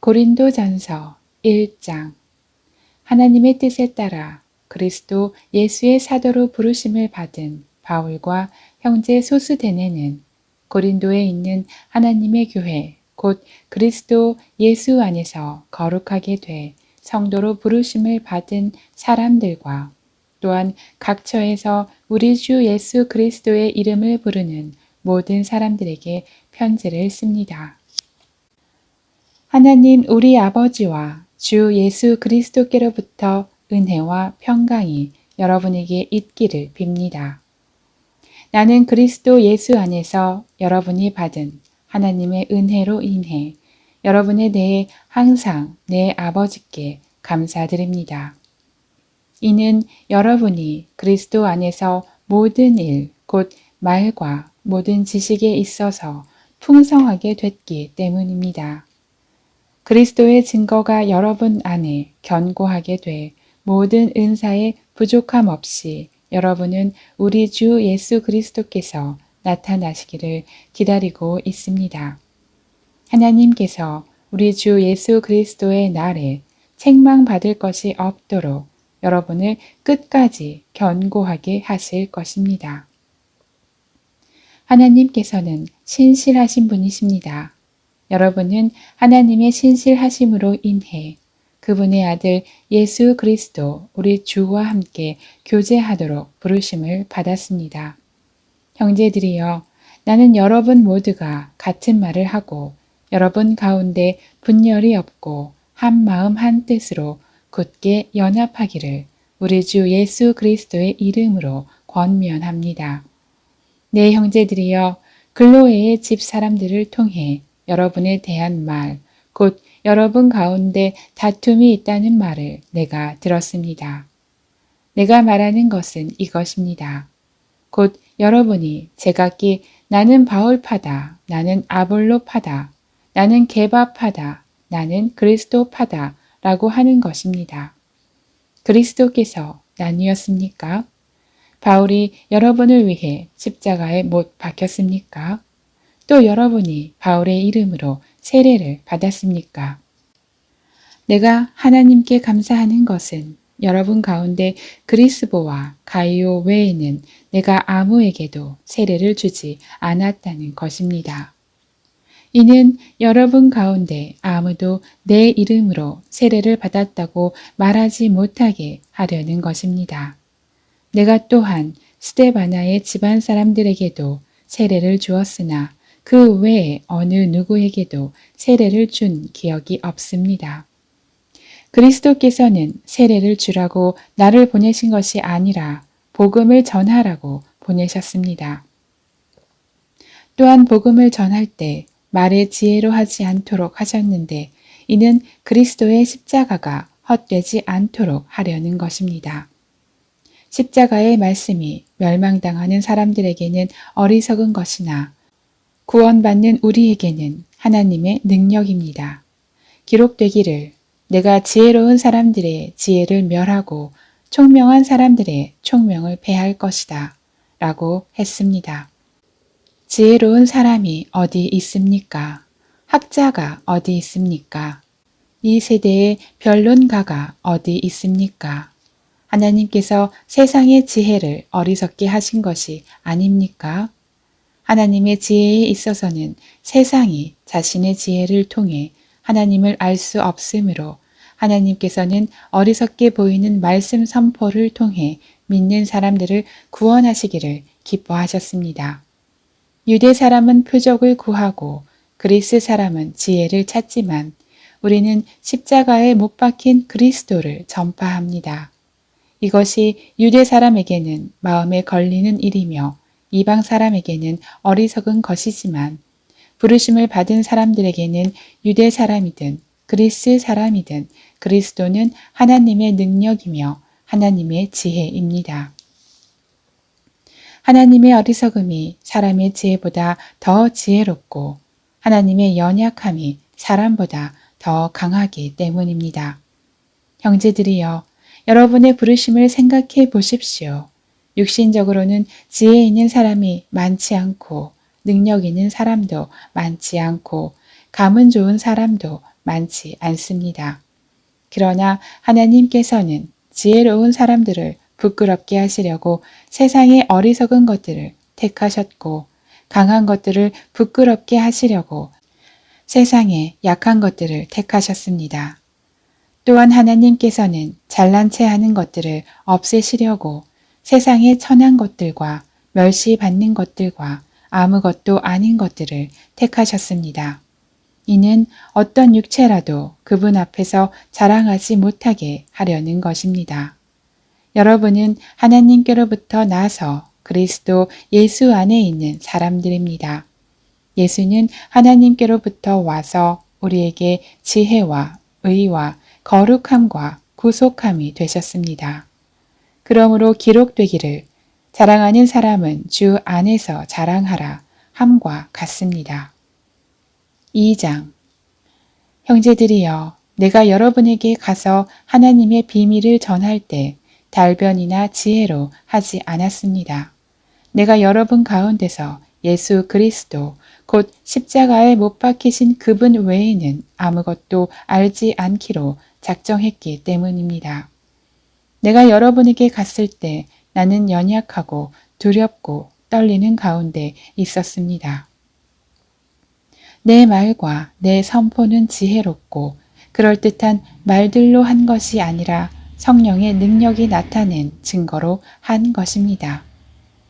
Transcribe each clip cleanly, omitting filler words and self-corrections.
고린도전서 1장. 하나님의 뜻에 따라 그리스도 예수의 사도로 부르심을 받은 바울과 형제 소스데네는 고린도에 있는 하나님의 교회 곧 그리스도 예수 안에서 거룩하게 돼 성도로 부르심을 받은 사람들과 또한 각처에서 우리 주 예수 그리스도의 이름을 부르는 모든 사람들에게 편지를 씁니다. 하나님 우리 아버지와 주 예수 그리스도께로부터 은혜와 평강이 여러분에게 있기를 빕니다. 나는 그리스도 예수 안에서 여러분이 받은 하나님의 은혜로 인해 여러분에 대해 항상 내 아버지께 감사드립니다. 이는 여러분이 그리스도 안에서 모든 일, 곧 말과 모든 지식에 있어서 풍성하게 됐기 때문입니다. 그리스도의 증거가 여러분 안에 견고하게 돼 모든 은사에 부족함 없이 여러분은 우리 주 예수 그리스도께서 나타나시기를 기다리고 있습니다. 하나님께서 우리 주 예수 그리스도의 날에 책망받을 것이 없도록 여러분을 끝까지 견고하게 하실 것입니다. 하나님께서는 신실하신 분이십니다. 여러분은 하나님의 신실하심으로 인해 그분의 아들 예수 그리스도 우리 주와 함께 교제하도록 부르심을 받았습니다. 형제들이여, 나는 여러분 모두가 같은 말을 하고 여러분 가운데 분열이 없고 한 마음 한 뜻으로 굳게 연합하기를 우리 주 예수 그리스도의 이름으로 권면합니다. 네, 형제들이여, 글로에의 집 사람들을 통해 여러분에 대한 말, 곧 여러분 가운데 다툼이 있다는 말을 내가 들었습니다. 내가 말하는 것은 이것입니다. 곧 여러분이 제각기 나는 바울파다, 나는 아볼로파다, 나는 게바파다, 나는 그리스도파다 라고 하는 것입니다. 그리스도께서 나뉘었습니까? 바울이 여러분을 위해 십자가에 못 박혔습니까? 또 여러분이 바울의 이름으로 세례를 받았습니까? 내가 하나님께 감사하는 것은 여러분 가운데 그리스보와 가이오 외에는 내가 아무에게도 세례를 주지 않았다는 것입니다. 이는 여러분 가운데 아무도 내 이름으로 세례를 받았다고 말하지 못하게 하려는 것입니다. 내가 또한 스데바나의 집안 사람들에게도 세례를 주었으나 그 외에 어느 누구에게도 세례를 준 기억이 없습니다. 그리스도께서는 세례를 주라고 나를 보내신 것이 아니라 복음을 전하라고 보내셨습니다. 또한 복음을 전할 때 말의 지혜로 하지 않도록 하셨는데 이는 그리스도의 십자가가 헛되지 않도록 하려는 것입니다. 십자가의 말씀이 멸망당하는 사람들에게는 어리석은 것이나 구원받는 우리에게는 하나님의 능력입니다. 기록되기를 내가 지혜로운 사람들의 지혜를 멸하고 총명한 사람들의 총명을 패할 것이다 라고 했습니다. 지혜로운 사람이 어디 있습니까? 학자가 어디 있습니까? 이 세대의 변론가가 어디 있습니까? 하나님께서 세상의 지혜를 어리석게 하신 것이 아닙니까? 하나님의 지혜에 있어서는 세상이 자신의 지혜를 통해 하나님을 알 수 없으므로 하나님께서는 어리석게 보이는 말씀 선포를 통해 믿는 사람들을 구원하시기를 기뻐하셨습니다. 유대 사람은 표적을 구하고 그리스 사람은 지혜를 찾지만 우리는 십자가에 못 박힌 그리스도를 전파합니다. 이것이 유대 사람에게는 마음에 걸리는 일이며 이방 사람에게는 어리석은 것이지만 부르심을 받은 사람들에게는 유대 사람이든 그리스 사람이든 그리스도는 하나님의 능력이며 하나님의 지혜입니다. 하나님의 어리석음이 사람의 지혜보다 더 지혜롭고 하나님의 연약함이 사람보다 더 강하기 때문입니다. 형제들이여, 여러분의 부르심을 생각해 보십시오. 육신적으로는 지혜 있는 사람이 많지 않고 능력 있는 사람도 많지 않고 감은 좋은 사람도 많지 않습니다. 그러나 하나님께서는 지혜로운 사람들을 부끄럽게 하시려고 세상의 어리석은 것들을 택하셨고 강한 것들을 부끄럽게 하시려고 세상의 약한 것들을 택하셨습니다. 또한 하나님께서는 잘난 체 하는 것들을 없애시려고 세상의 천한 것들과 멸시받는 것들과 아무것도 아닌 것들을 택하셨습니다. 이는 어떤 육체라도 그분 앞에서 자랑하지 못하게 하려는 것입니다. 여러분은 하나님께로부터 나서 그리스도 예수 안에 있는 사람들입니다. 예수는 하나님께로부터 와서 우리에게 지혜와 의와 거룩함과 구속함이 되셨습니다. 그러므로 기록되기를 자랑하는 사람은 주 안에서 자랑하라 함과 같습니다. 2장 형제들이여 내가 여러분에게 가서 하나님의 비밀을 전할 때 달변이나 지혜로 하지 않았습니다. 내가 여러분 가운데서 예수 그리스도 곧 십자가에 못 박히신 그분 외에는 아무것도 알지 않기로 작정했기 때문입니다. 내가 여러분에게 갔을 때 나는 연약하고 두렵고 떨리는 가운데 있었습니다. 내 말과 내 선포는 지혜롭고 그럴듯한 말들로 한 것이 아니라 성령의 능력이 나타낸 증거로 한 것입니다.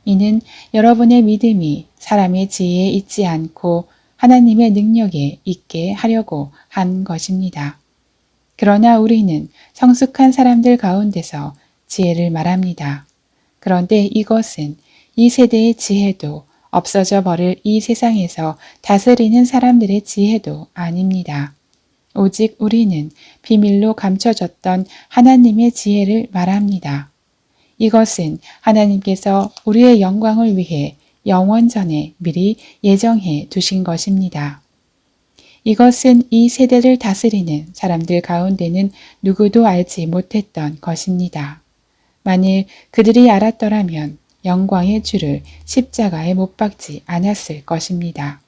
이는 여러분의 믿음이 사람의 지혜에 있지 않고 하나님의 능력에 있게 하려고 한 것입니다. 그러나 우리는 성숙한 사람들 가운데서 지혜를 말합니다. 그런데 이것은 이 세대의 지혜도 없어져 버릴 이 세상에서 다스리는 사람들의 지혜도 아닙니다. 오직 우리는 비밀로 감춰졌던 하나님의 지혜를 말합니다. 이것은 하나님께서 우리의 영광을 위해 영원 전에 미리 예정해 두신 것입니다. 이것은 이 세대를 다스리는 사람들 가운데는 누구도 알지 못했던 것입니다. 만일 그들이 알았더라면 영광의 주를 십자가에 못 박지 않았을 것입니다.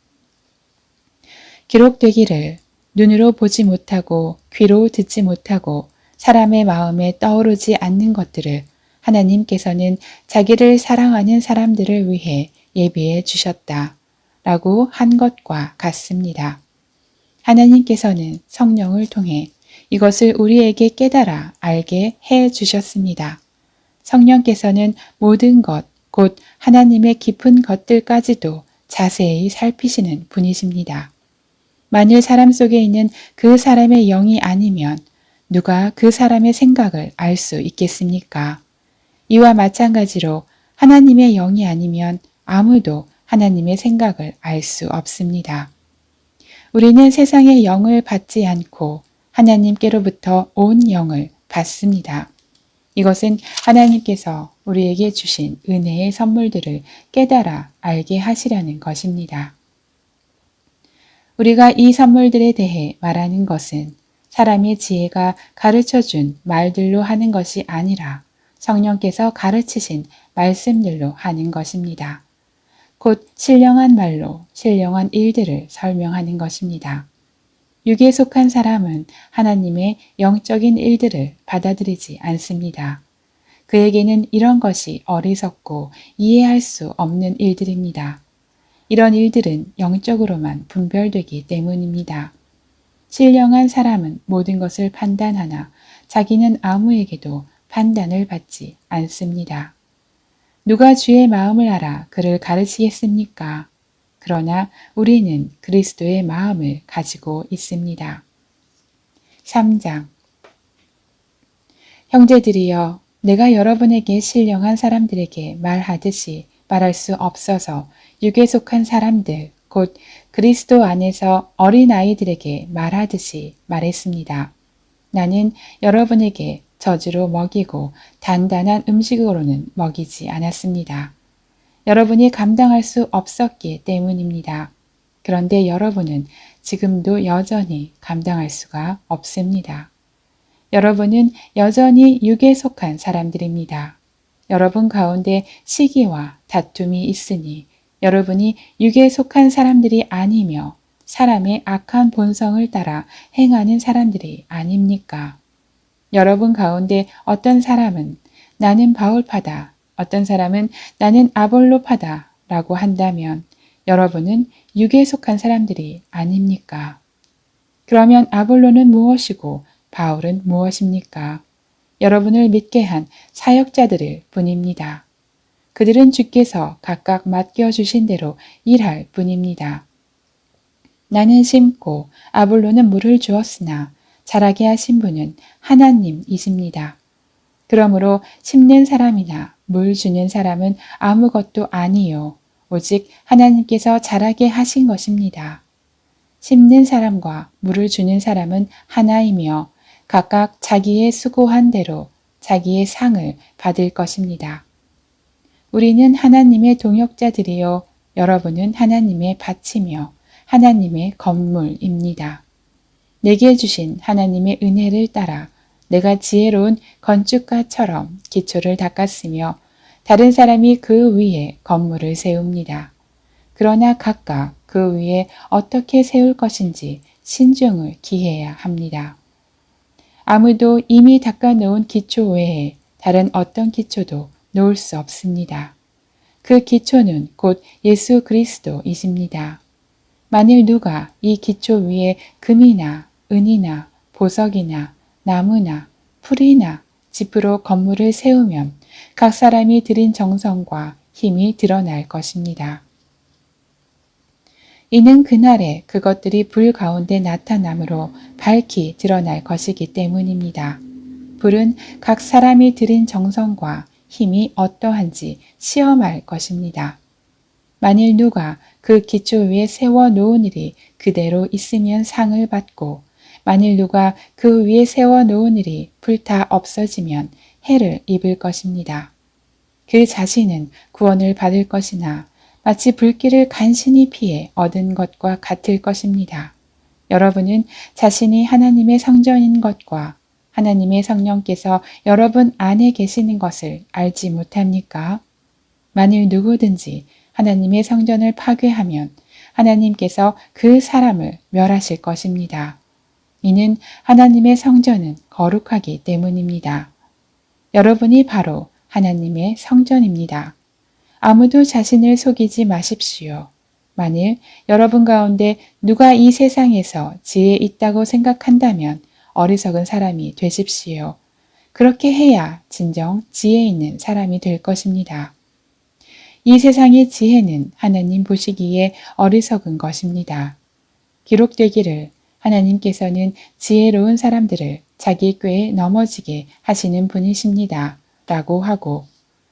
기록되기를 눈으로 보지 못하고 귀로 듣지 못하고 사람의 마음에 떠오르지 않는 것들을 하나님께서는 자기를 사랑하는 사람들을 위해 예비해 주셨다 라고 한 것과 같습니다. 하나님께서는 성령을 통해 이것을 우리에게 깨달아 알게 해 주셨습니다. 성령께서는 모든 것, 곧 하나님의 깊은 것들까지도 자세히 살피시는 분이십니다. 만일 사람 속에 있는 그 사람의 영이 아니면 누가 그 사람의 생각을 알 수 있겠습니까? 이와 마찬가지로 하나님의 영이 아니면 아무도 하나님의 생각을 알 수 없습니다. 우리는 세상의 영을 받지 않고 하나님께로부터 온 영을 받습니다. 이것은 하나님께서 우리에게 주신 은혜의 선물들을 깨달아 알게 하시려는 것입니다. 우리가 이 선물들에 대해 말하는 것은 사람의 지혜가 가르쳐준 말들로 하는 것이 아니라 성령께서 가르치신 말씀들로 하는 것입니다. 곧 신령한 말로 신령한 일들을 설명하는 것입니다. 육에 속한 사람은 하나님의 영적인 일들을 받아들이지 않습니다. 그에게는 이런 것이 어리석고 이해할 수 없는 일들입니다. 이런 일들은 영적으로만 분별되기 때문입니다. 신령한 사람은 모든 것을 판단하나 자기는 아무에게도 판단을 받지 않습니다. 누가 주의 마음을 알아 그를 가르치겠습니까? 그러나 우리는 그리스도의 마음을 가지고 있습니다. 3장 형제들이여 내가 여러분에게 신령한 사람들에게 말하듯이 말할 수 없어서 육에 속한 사람들 곧 그리스도 안에서 어린아이들에게 말하듯이 말했습니다. 나는 여러분에게 저주로 먹이고 단단한 음식으로는 먹이지 않았습니다. 여러분이 감당할 수 없었기 때문입니다. 그런데 여러분은 지금도 여전히 감당할 수가 없습니다. 여러분은 여전히 육에 속한 사람들입니다. 여러분 가운데 시기와 다툼이 있으니 여러분이 육에 속한 사람들이 아니며 사람의 악한 본성을 따라 행하는 사람들이 아닙니까? 여러분 가운데 어떤 사람은 나는 바울파다, 어떤 사람은 나는 아볼로파다 라고 한다면 여러분은 육에 속한 사람들이 아닙니까? 그러면 아볼로는 무엇이고 바울은 무엇입니까? 여러분을 믿게 한 사역자들일 뿐입니다. 그들은 주께서 각각 맡겨주신 대로 일할 뿐입니다. 나는 심고 아볼로는 물을 주었으나 자라게 하신 분은 하나님이십니다. 그러므로 심는 사람이나 물 주는 사람은 아무것도 아니요 오직 하나님께서 자라게 하신 것입니다. 심는 사람과 물을 주는 사람은 하나이며 각각 자기의 수고한 대로 자기의 상을 받을 것입니다. 우리는 하나님의 동역자들이요 여러분은 하나님의 밭이며 하나님의 건물입니다. 내게 주신 하나님의 은혜를 따라 내가 지혜로운 건축가처럼 기초를 닦았으며 다른 사람이 그 위에 건물을 세웁니다. 그러나 각각 그 위에 어떻게 세울 것인지 신중을 기해야 합니다. 아무도 이미 닦아놓은 기초 외에 다른 어떤 기초도 놓을 수 없습니다. 그 기초는 곧 예수 그리스도이십니다. 만일 누가 이 기초 위에 금이나 은이나 보석이나 나무나 풀이나 짚으로 건물을 세우면 각 사람이 들인 정성과 힘이 드러날 것입니다. 이는 그날에 그것들이 불 가운데 나타남으로 밝히 드러날 것이기 때문입니다. 불은 각 사람이 들인 정성과 힘이 어떠한지 시험할 것입니다. 만일 누가 그 기초 위에 세워 놓은 일이 그대로 있으면 상을 받고 만일 누가 그 위에 세워 놓은 일이 불타 없어지면 해를 입을 것입니다. 그 자신은 구원을 받을 것이나 마치 불길을 간신히 피해 얻은 것과 같을 것입니다. 여러분은 자신이 하나님의 성전인 것과 하나님의 성령께서 여러분 안에 계시는 것을 알지 못합니까? 만일 누구든지 하나님의 성전을 파괴하면 하나님께서 그 사람을 멸하실 것입니다. 이는 하나님의 성전은 거룩하기 때문입니다. 여러분이 바로 하나님의 성전입니다. 아무도 자신을 속이지 마십시오. 만일 여러분 가운데 누가 이 세상에서 지혜 있다고 생각한다면 어리석은 사람이 되십시오. 그렇게 해야 진정 지혜 있는 사람이 될 것입니다. 이 세상의 지혜는 하나님 보시기에 어리석은 것입니다. 기록되기를 하나님께서는 지혜로운 사람들을 자기 꾀에 넘어지게 하시는 분이십니다. 라고 하고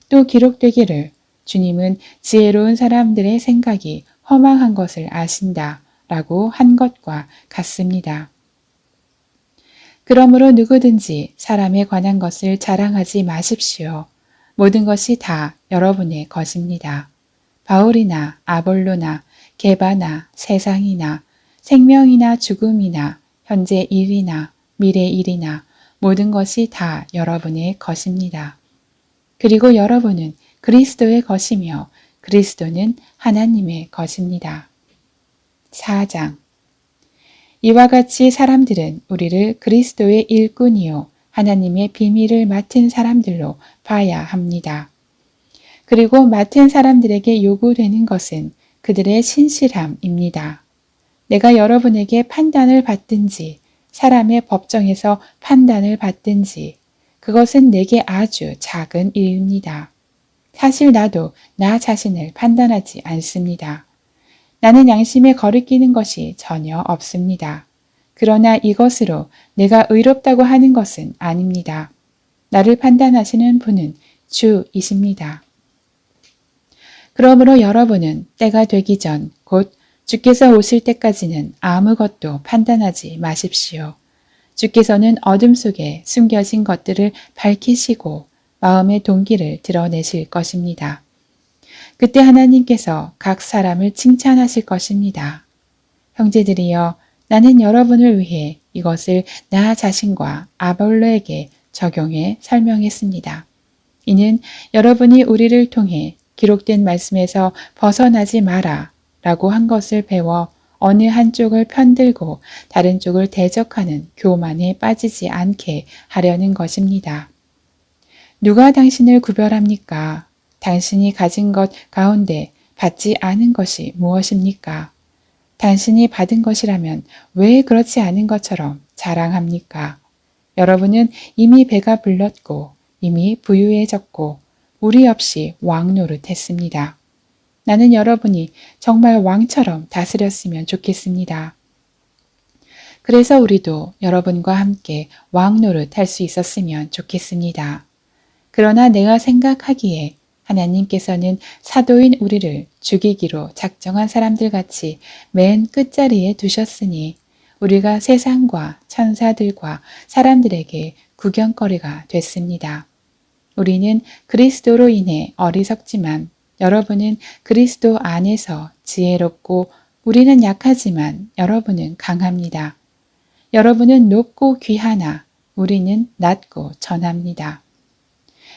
또 기록되기를 주님은 지혜로운 사람들의 생각이 허망한 것을 아신다. 라고 한 것과 같습니다. 그러므로 누구든지 사람에 관한 것을 자랑하지 마십시오. 모든 것이 다 여러분의 것입니다. 바울이나 아볼로나 게바나 세상이나 생명이나 죽음이나 현재 일이나 미래 일이나 모든 것이 다 여러분의 것입니다. 그리고 여러분은 그리스도의 것이며 그리스도는 하나님의 것입니다. 4장 이와 같이 사람들은 우리를 그리스도의 일꾼이요 하나님의 비밀을 맡은 사람들로 봐야 합니다. 그리고 맡은 사람들에게 요구되는 것은 그들의 신실함입니다. 내가 여러분에게 판단을 받든지 사람의 법정에서 판단을 받든지 그것은 내게 아주 작은 일입니다. 사실 나도 나 자신을 판단하지 않습니다. 나는 양심에 거리끼는 것이 전혀 없습니다. 그러나 이것으로 내가 의롭다고 하는 것은 아닙니다. 나를 판단하시는 분은 주이십니다. 그러므로 여러분은 때가 되기 전 곧 주께서 오실 때까지는 아무것도 판단하지 마십시오. 주께서는 어둠 속에 숨겨진 것들을 밝히시고 마음의 동기를 드러내실 것입니다. 그때 하나님께서 각 사람을 칭찬하실 것입니다. 형제들이여, 나는 여러분을 위해 이것을 나 자신과 아볼로에게 적용해 설명했습니다. 이는 여러분이 우리를 통해 기록된 말씀에서 벗어나지 마라 라고 한 것을 배워 어느 한쪽을 편들고 다른 쪽을 대적하는 교만에 빠지지 않게 하려는 것입니다. 누가 당신을 구별합니까? 당신이 가진 것 가운데 받지 않은 것이 무엇입니까? 당신이 받은 것이라면 왜 그렇지 않은 것처럼 자랑합니까? 여러분은 이미 배가 불렀고 이미 부유해졌고 무리 없이 왕 노릇했습니다. 나는 여러분이 정말 왕처럼 다스렸으면 좋겠습니다. 그래서 우리도 여러분과 함께 왕 노릇 할 수 있었으면 좋겠습니다. 그러나 내가 생각하기에 하나님께서는 사도인 우리를 죽이기로 작정한 사람들 같이 맨 끝자리에 두셨으니 우리가 세상과 천사들과 사람들에게 구경거리가 됐습니다. 우리는 그리스도로 인해 어리석지만 여러분은 그리스도 안에서 지혜롭고 우리는 약하지만 여러분은 강합니다. 여러분은 높고 귀하나 우리는 낮고 전합니다.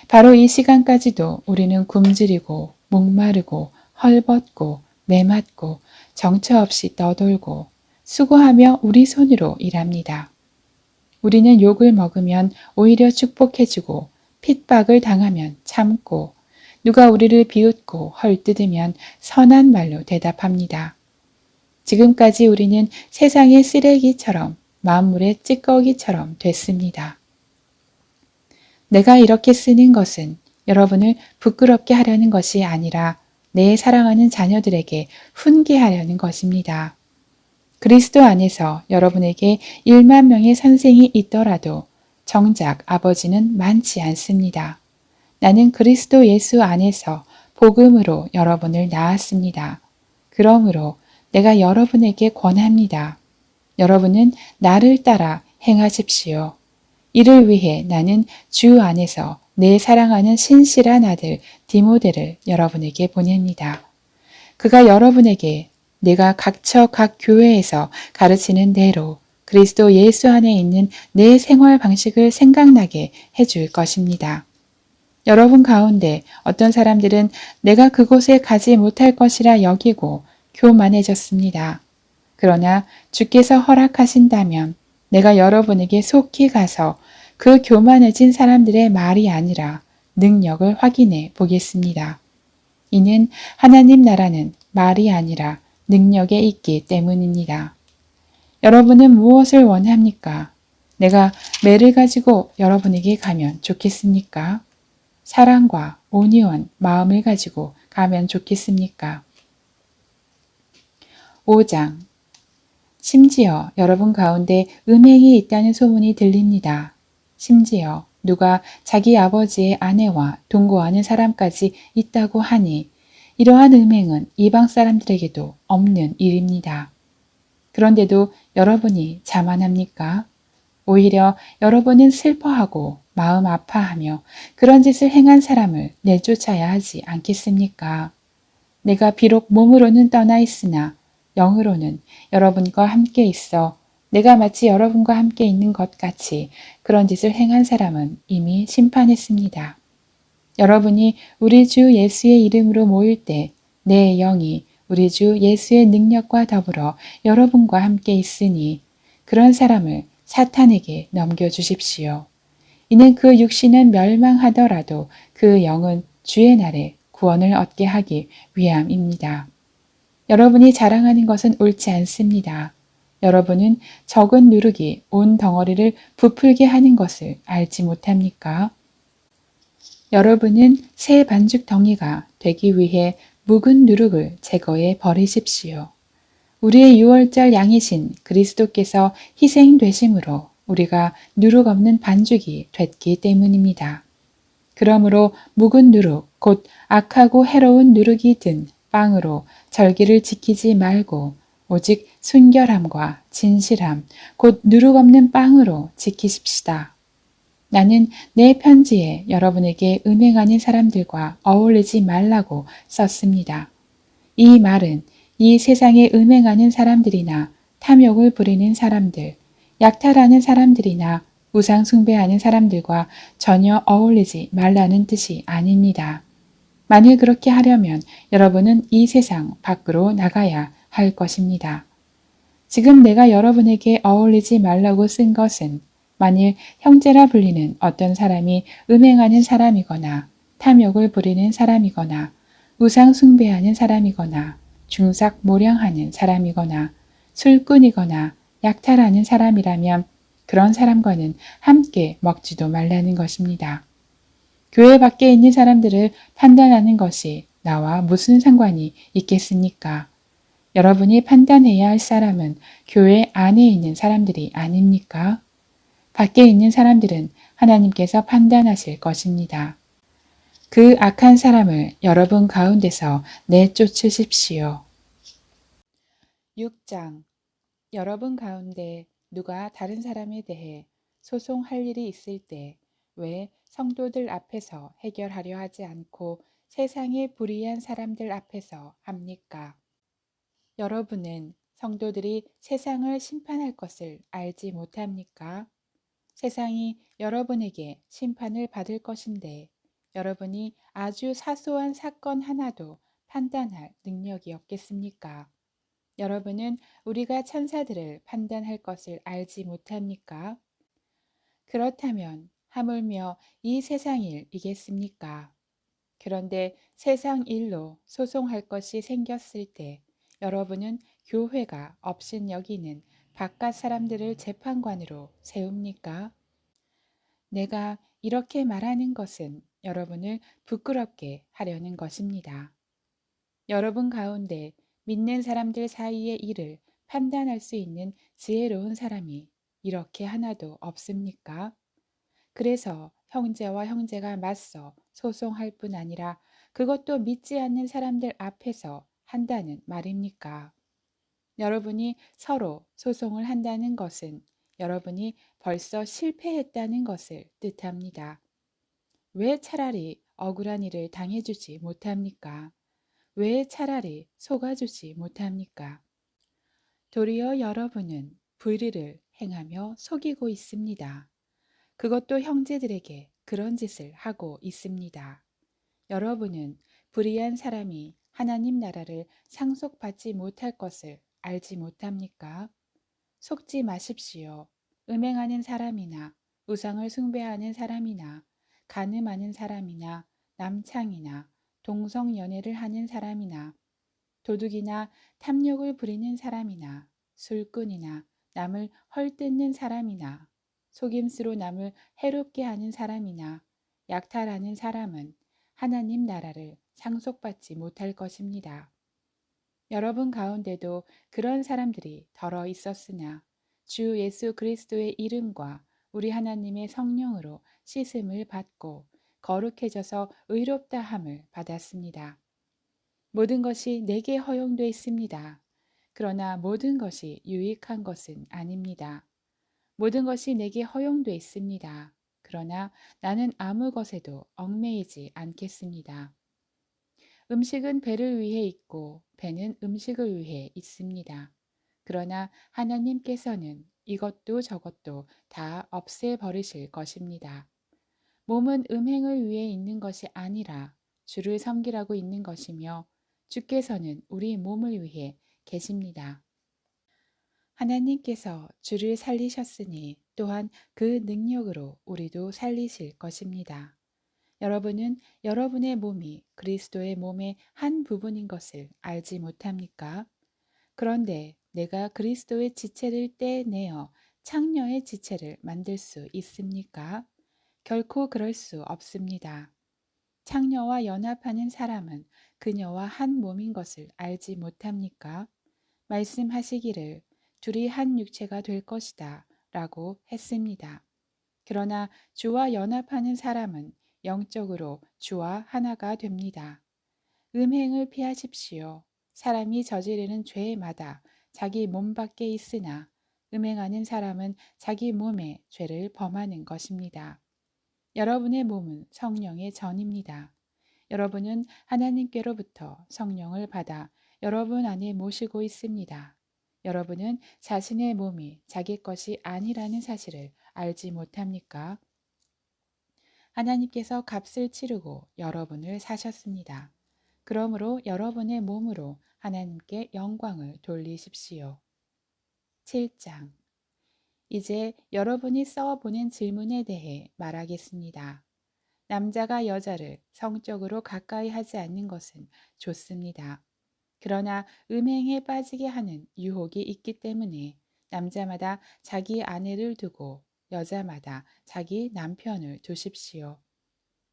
바로 이 시간까지도 우리는 굶주리고 목마르고 헐벗고 메맞고 정처 없이 떠돌고 수고하며 우리 손으로 일합니다. 우리는 욕을 먹으면 오히려 축복해주고 핍박을 당하면 참고 누가 우리를 비웃고 헐뜯으면 선한 말로 대답합니다. 지금까지 우리는 세상의 쓰레기처럼 만물의 찌꺼기처럼 됐습니다. 내가 이렇게 쓰는 것은 여러분을 부끄럽게 하려는 것이 아니라 내 사랑하는 자녀들에게 훈계하려는 것입니다. 그리스도 안에서 여러분에게 1만 명의 선생이 있더라도 정작 아버지는 많지 않습니다. 나는 그리스도 예수 안에서 복음으로 여러분을 낳았습니다. 그러므로 내가 여러분에게 권합니다. 여러분은 나를 따라 행하십시오. 이를 위해 나는 주 안에서 내 사랑하는 신실한 아들 디모데를 여러분에게 보냅니다. 그가 여러분에게 내가 각처 각 교회에서 가르치는 대로 그리스도 예수 안에 있는 내 생활 방식을 생각나게 해줄 것입니다. 여러분 가운데 어떤 사람들은 내가 그곳에 가지 못할 것이라 여기고 교만해졌습니다. 그러나 주께서 허락하신다면 내가 여러분에게 속히 가서 그 교만해진 사람들의 말이 아니라 능력을 확인해 보겠습니다. 이는 하나님 나라는 말이 아니라 능력에 있기 때문입니다. 여러분은 무엇을 원합니까? 내가 매를 가지고 여러분에게 가면 좋겠습니까? 사랑과 온유한 마음을 가지고 가면 좋겠습니까? 5장. 심지어 여러분 가운데 음행이 있다는 소문이 들립니다. 심지어 누가 자기 아버지의 아내와 동거하는 사람까지 있다고 하니 이러한 음행은 이방 사람들에게도 없는 일입니다. 그런데도 여러분이 자만합니까? 오히려 여러분은 슬퍼하고 마음 아파하며 그런 짓을 행한 사람을 내쫓아야 하지 않겠습니까? 내가 비록 몸으로는 떠나 있으나 영으로는 여러분과 함께 있어 내가 마치 여러분과 함께 있는 것 같이 그런 짓을 행한 사람은 이미 심판했습니다. 여러분이 우리 주 예수의 이름으로 모일 때 내 영이 우리 주 예수의 능력과 더불어 여러분과 함께 있으니 그런 사람을 사탄에게 넘겨주십시오. 이는 그 육신은 멸망하더라도 그 영은 주의 날에 구원을 얻게 하기 위함입니다. 여러분이 자랑하는 것은 옳지 않습니다. 여러분은 적은 누룩이 온 덩어리를 부풀게 하는 것을 알지 못합니까? 여러분은 새 반죽 덩이가 되기 위해 묵은 누룩을 제거해 버리십시오. 우리의 유월절 양이신 그리스도께서 희생되심으로 우리가 누룩 없는 반죽이 됐기 때문입니다. 그러므로 묵은 누룩, 곧 악하고 해로운 누룩이 든 빵으로 절기를 지키지 말고 오직 순결함과 진실함, 곧 누룩 없는 빵으로 지키십시다. 나는 내 편지에 여러분에게 음행하는 사람들과 어울리지 말라고 썼습니다. 이 말은 이 세상에 음행하는 사람들이나 탐욕을 부리는 사람들, 약탈하는 사람들이나 우상 숭배하는 사람들과 전혀 어울리지 말라는 뜻이 아닙니다. 만일 그렇게 하려면 여러분은 이 세상 밖으로 나가야 할 것입니다. 지금 내가 여러분에게 어울리지 말라고 쓴 것은 만일 형제라 불리는 어떤 사람이 음행하는 사람이거나 탐욕을 부리는 사람이거나 우상 숭배하는 사람이거나 중삭모량하는 사람이거나 술꾼이거나 약탈하는 사람이라면 그런 사람과는 함께 먹지도 말라는 것입니다. 교회 밖에 있는 사람들을 판단하는 것이 나와 무슨 상관이 있겠습니까? 여러분이 판단해야 할 사람은 교회 안에 있는 사람들이 아닙니까? 밖에 있는 사람들은 하나님께서 판단하실 것입니다. 그 악한 사람을 여러분 가운데서 내쫓으십시오. 6장. 여러분 가운데 누가 다른 사람에 대해 소송할 일이 있을 때 왜 성도들 앞에서 해결하려 하지 않고 세상의 불의한 사람들 앞에서 합니까? 여러분은 성도들이 세상을 심판할 것을 알지 못합니까? 세상이 여러분에게 심판을 받을 것인데 여러분이 아주 사소한 사건 하나도 판단할 능력이 없겠습니까? 여러분은 우리가 천사들을 판단할 것을 알지 못합니까? 그렇다면 하물며 이 세상 일이겠습니까? 그런데 세상 일로 소송할 것이 생겼을 때 여러분은 교회가 없인 여기는 바깥 사람들을 재판관으로 세웁니까? 내가 이렇게 말하는 것은 여러분을 부끄럽게 하려는 것입니다. 여러분 가운데 믿는 사람들 사이의 일을 판단할 수 있는 지혜로운 사람이 이렇게 하나도 없습니까? 그래서 형제와 형제가 맞서 소송할 뿐 아니라 그것도 믿지 않는 사람들 앞에서 한다는 말입니까? 여러분이 서로 소송을 한다는 것은 여러분이 벌써 실패했다는 것을 뜻합니다. 왜 차라리 억울한 일을 당해주지 못합니까? 왜 차라리 속아주지 못합니까? 도리어 여러분은 불의를 행하며 속이고 있습니다. 그것도 형제들에게 그런 짓을 하고 있습니다. 여러분은 불의한 사람이 하나님 나라를 상속받지 못할 것을 알지 못합니까? 속지 마십시오. 음행하는 사람이나 우상을 숭배하는 사람이나 간음하는 사람이나 남창이나 동성연애를 하는 사람이나 도둑이나 탐욕을 부리는 사람이나 술꾼이나 남을 헐뜯는 사람이나 속임수로 남을 해롭게 하는 사람이나 약탈하는 사람은 하나님 나라를 상속받지 못할 것입니다. 여러분 가운데도 그런 사람들이 덜어 있었으나 주 예수 그리스도의 이름과 우리 하나님의 성령으로 씻음을 받고 거룩해져서 의롭다 함을 받았습니다. 모든 것이 내게 허용되어 있습니다. 그러나 모든 것이 유익한 것은 아닙니다. 모든 것이 내게 허용되어 있습니다. 그러나 나는 아무 것에도 얽매이지 않겠습니다. 음식은 배를 위해 있고 배는 음식을 위해 있습니다. 그러나 하나님께서는 이것도 저것도 다 없애버리실 것입니다. 몸은 음행을 위해 있는 것이 아니라 주를 섬기라고 있는 것이며 주께서는 우리 몸을 위해 계십니다. 하나님께서 주를 살리셨으니 또한 그 능력으로 우리도 살리실 것입니다. 여러분은 여러분의 몸이 그리스도의 몸의 한 부분인 것을 알지 못합니까? 그런데 내가 그리스도의 지체를 떼내어 창녀의 지체를 만들 수 있습니까? 결코 그럴 수 없습니다. 창녀와 연합하는 사람은 그녀와 한 몸인 것을 알지 못합니까? 말씀하시기를 둘이 한 육체가 될 것이다 라고 했습니다. 그러나 주와 연합하는 사람은 영적으로 주와 하나가 됩니다. 음행을 피하십시오. 사람이 저지르는 죄마다 자기 몸 밖에 있으나 음행하는 사람은 자기 몸에 죄를 범하는 것입니다. 여러분의 몸은 성령의 전입니다. 여러분은 하나님께로부터 성령을 받아 여러분 안에 모시고 있습니다. 여러분은 자신의 몸이 자기 것이 아니라는 사실을 알지 못합니까? 하나님께서 값을 치르고 여러분을 사셨습니다. 그러므로 여러분의 몸으로 하나님께 영광을 돌리십시오. 7장. 이제 여러분이 써보낸 질문에 대해 말하겠습니다. 남자가 여자를 성적으로 가까이 하지 않는 것은 좋습니다. 그러나 음행에 빠지게 하는 유혹이 있기 때문에 남자마다 자기 아내를 두고 여자마다 자기 남편을 두십시오.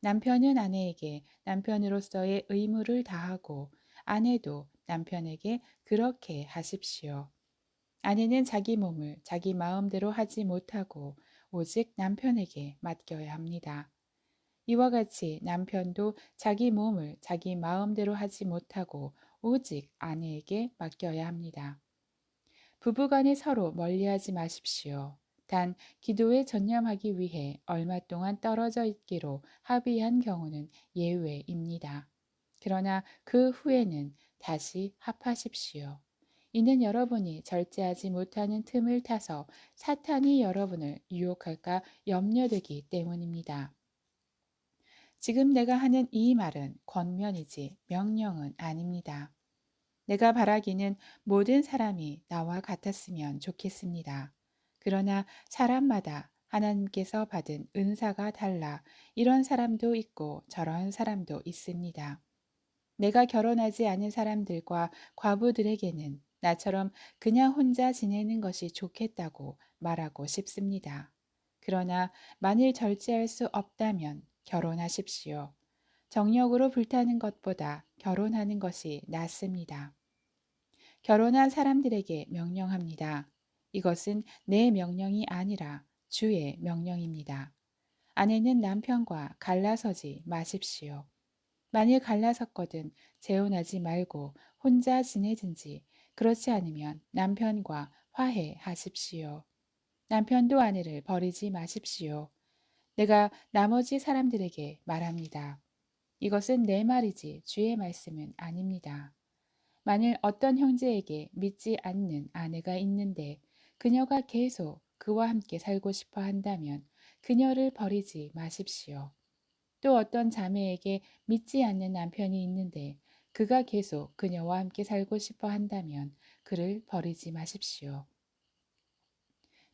남편은 아내에게 남편으로서의 의무를 다하고 아내도 남편에게 그렇게 하십시오. 아내는 자기 몸을 자기 마음대로 하지 못하고 오직 남편에게 맡겨야 합니다. 이와 같이 남편도 자기 몸을 자기 마음대로 하지 못하고 오직 아내에게 맡겨야 합니다. 부부간에 서로 멀리하지 마십시오. 단 기도에 전념하기 위해 얼마 동안 떨어져 있기로 합의한 경우는 예외입니다. 그러나 그 후에는 다시 합하십시오. 이는 여러분이 절제하지 못하는 틈을 타서 사탄이 여러분을 유혹할까 염려되기 때문입니다. 지금 내가 하는 이 말은 권면이지 명령은 아닙니다. 내가 바라기는 모든 사람이 나와 같았으면 좋겠습니다. 그러나 사람마다 하나님께서 받은 은사가 달라 이런 사람도 있고 저런 사람도 있습니다. 내가 결혼하지 않은 사람들과 과부들에게는 나처럼 그냥 혼자 지내는 것이 좋겠다고 말하고 싶습니다. 그러나 만일 절제할 수 없다면 결혼하십시오. 정력으로 불타는 것보다 결혼하는 것이 낫습니다. 결혼한 사람들에게 명령합니다. 이것은 내 명령이 아니라 주의 명령입니다. 아내는 남편과 갈라서지 마십시오. 만일 갈라섰거든 재혼하지 말고 혼자 지내든지 그렇지 않으면 남편과 화해하십시오. 남편도 아내를 버리지 마십시오. 내가 나머지 사람들에게 말합니다. 이것은 내 말이지 주의 말씀은 아닙니다. 만일 어떤 형제에게 믿지 않는 아내가 있는데 그녀가 계속 그와 함께 살고 싶어 한다면 그녀를 버리지 마십시오. 또 어떤 자매에게 믿지 않는 남편이 있는데 그가 계속 그녀와 함께 살고 싶어 한다면 그를 버리지 마십시오.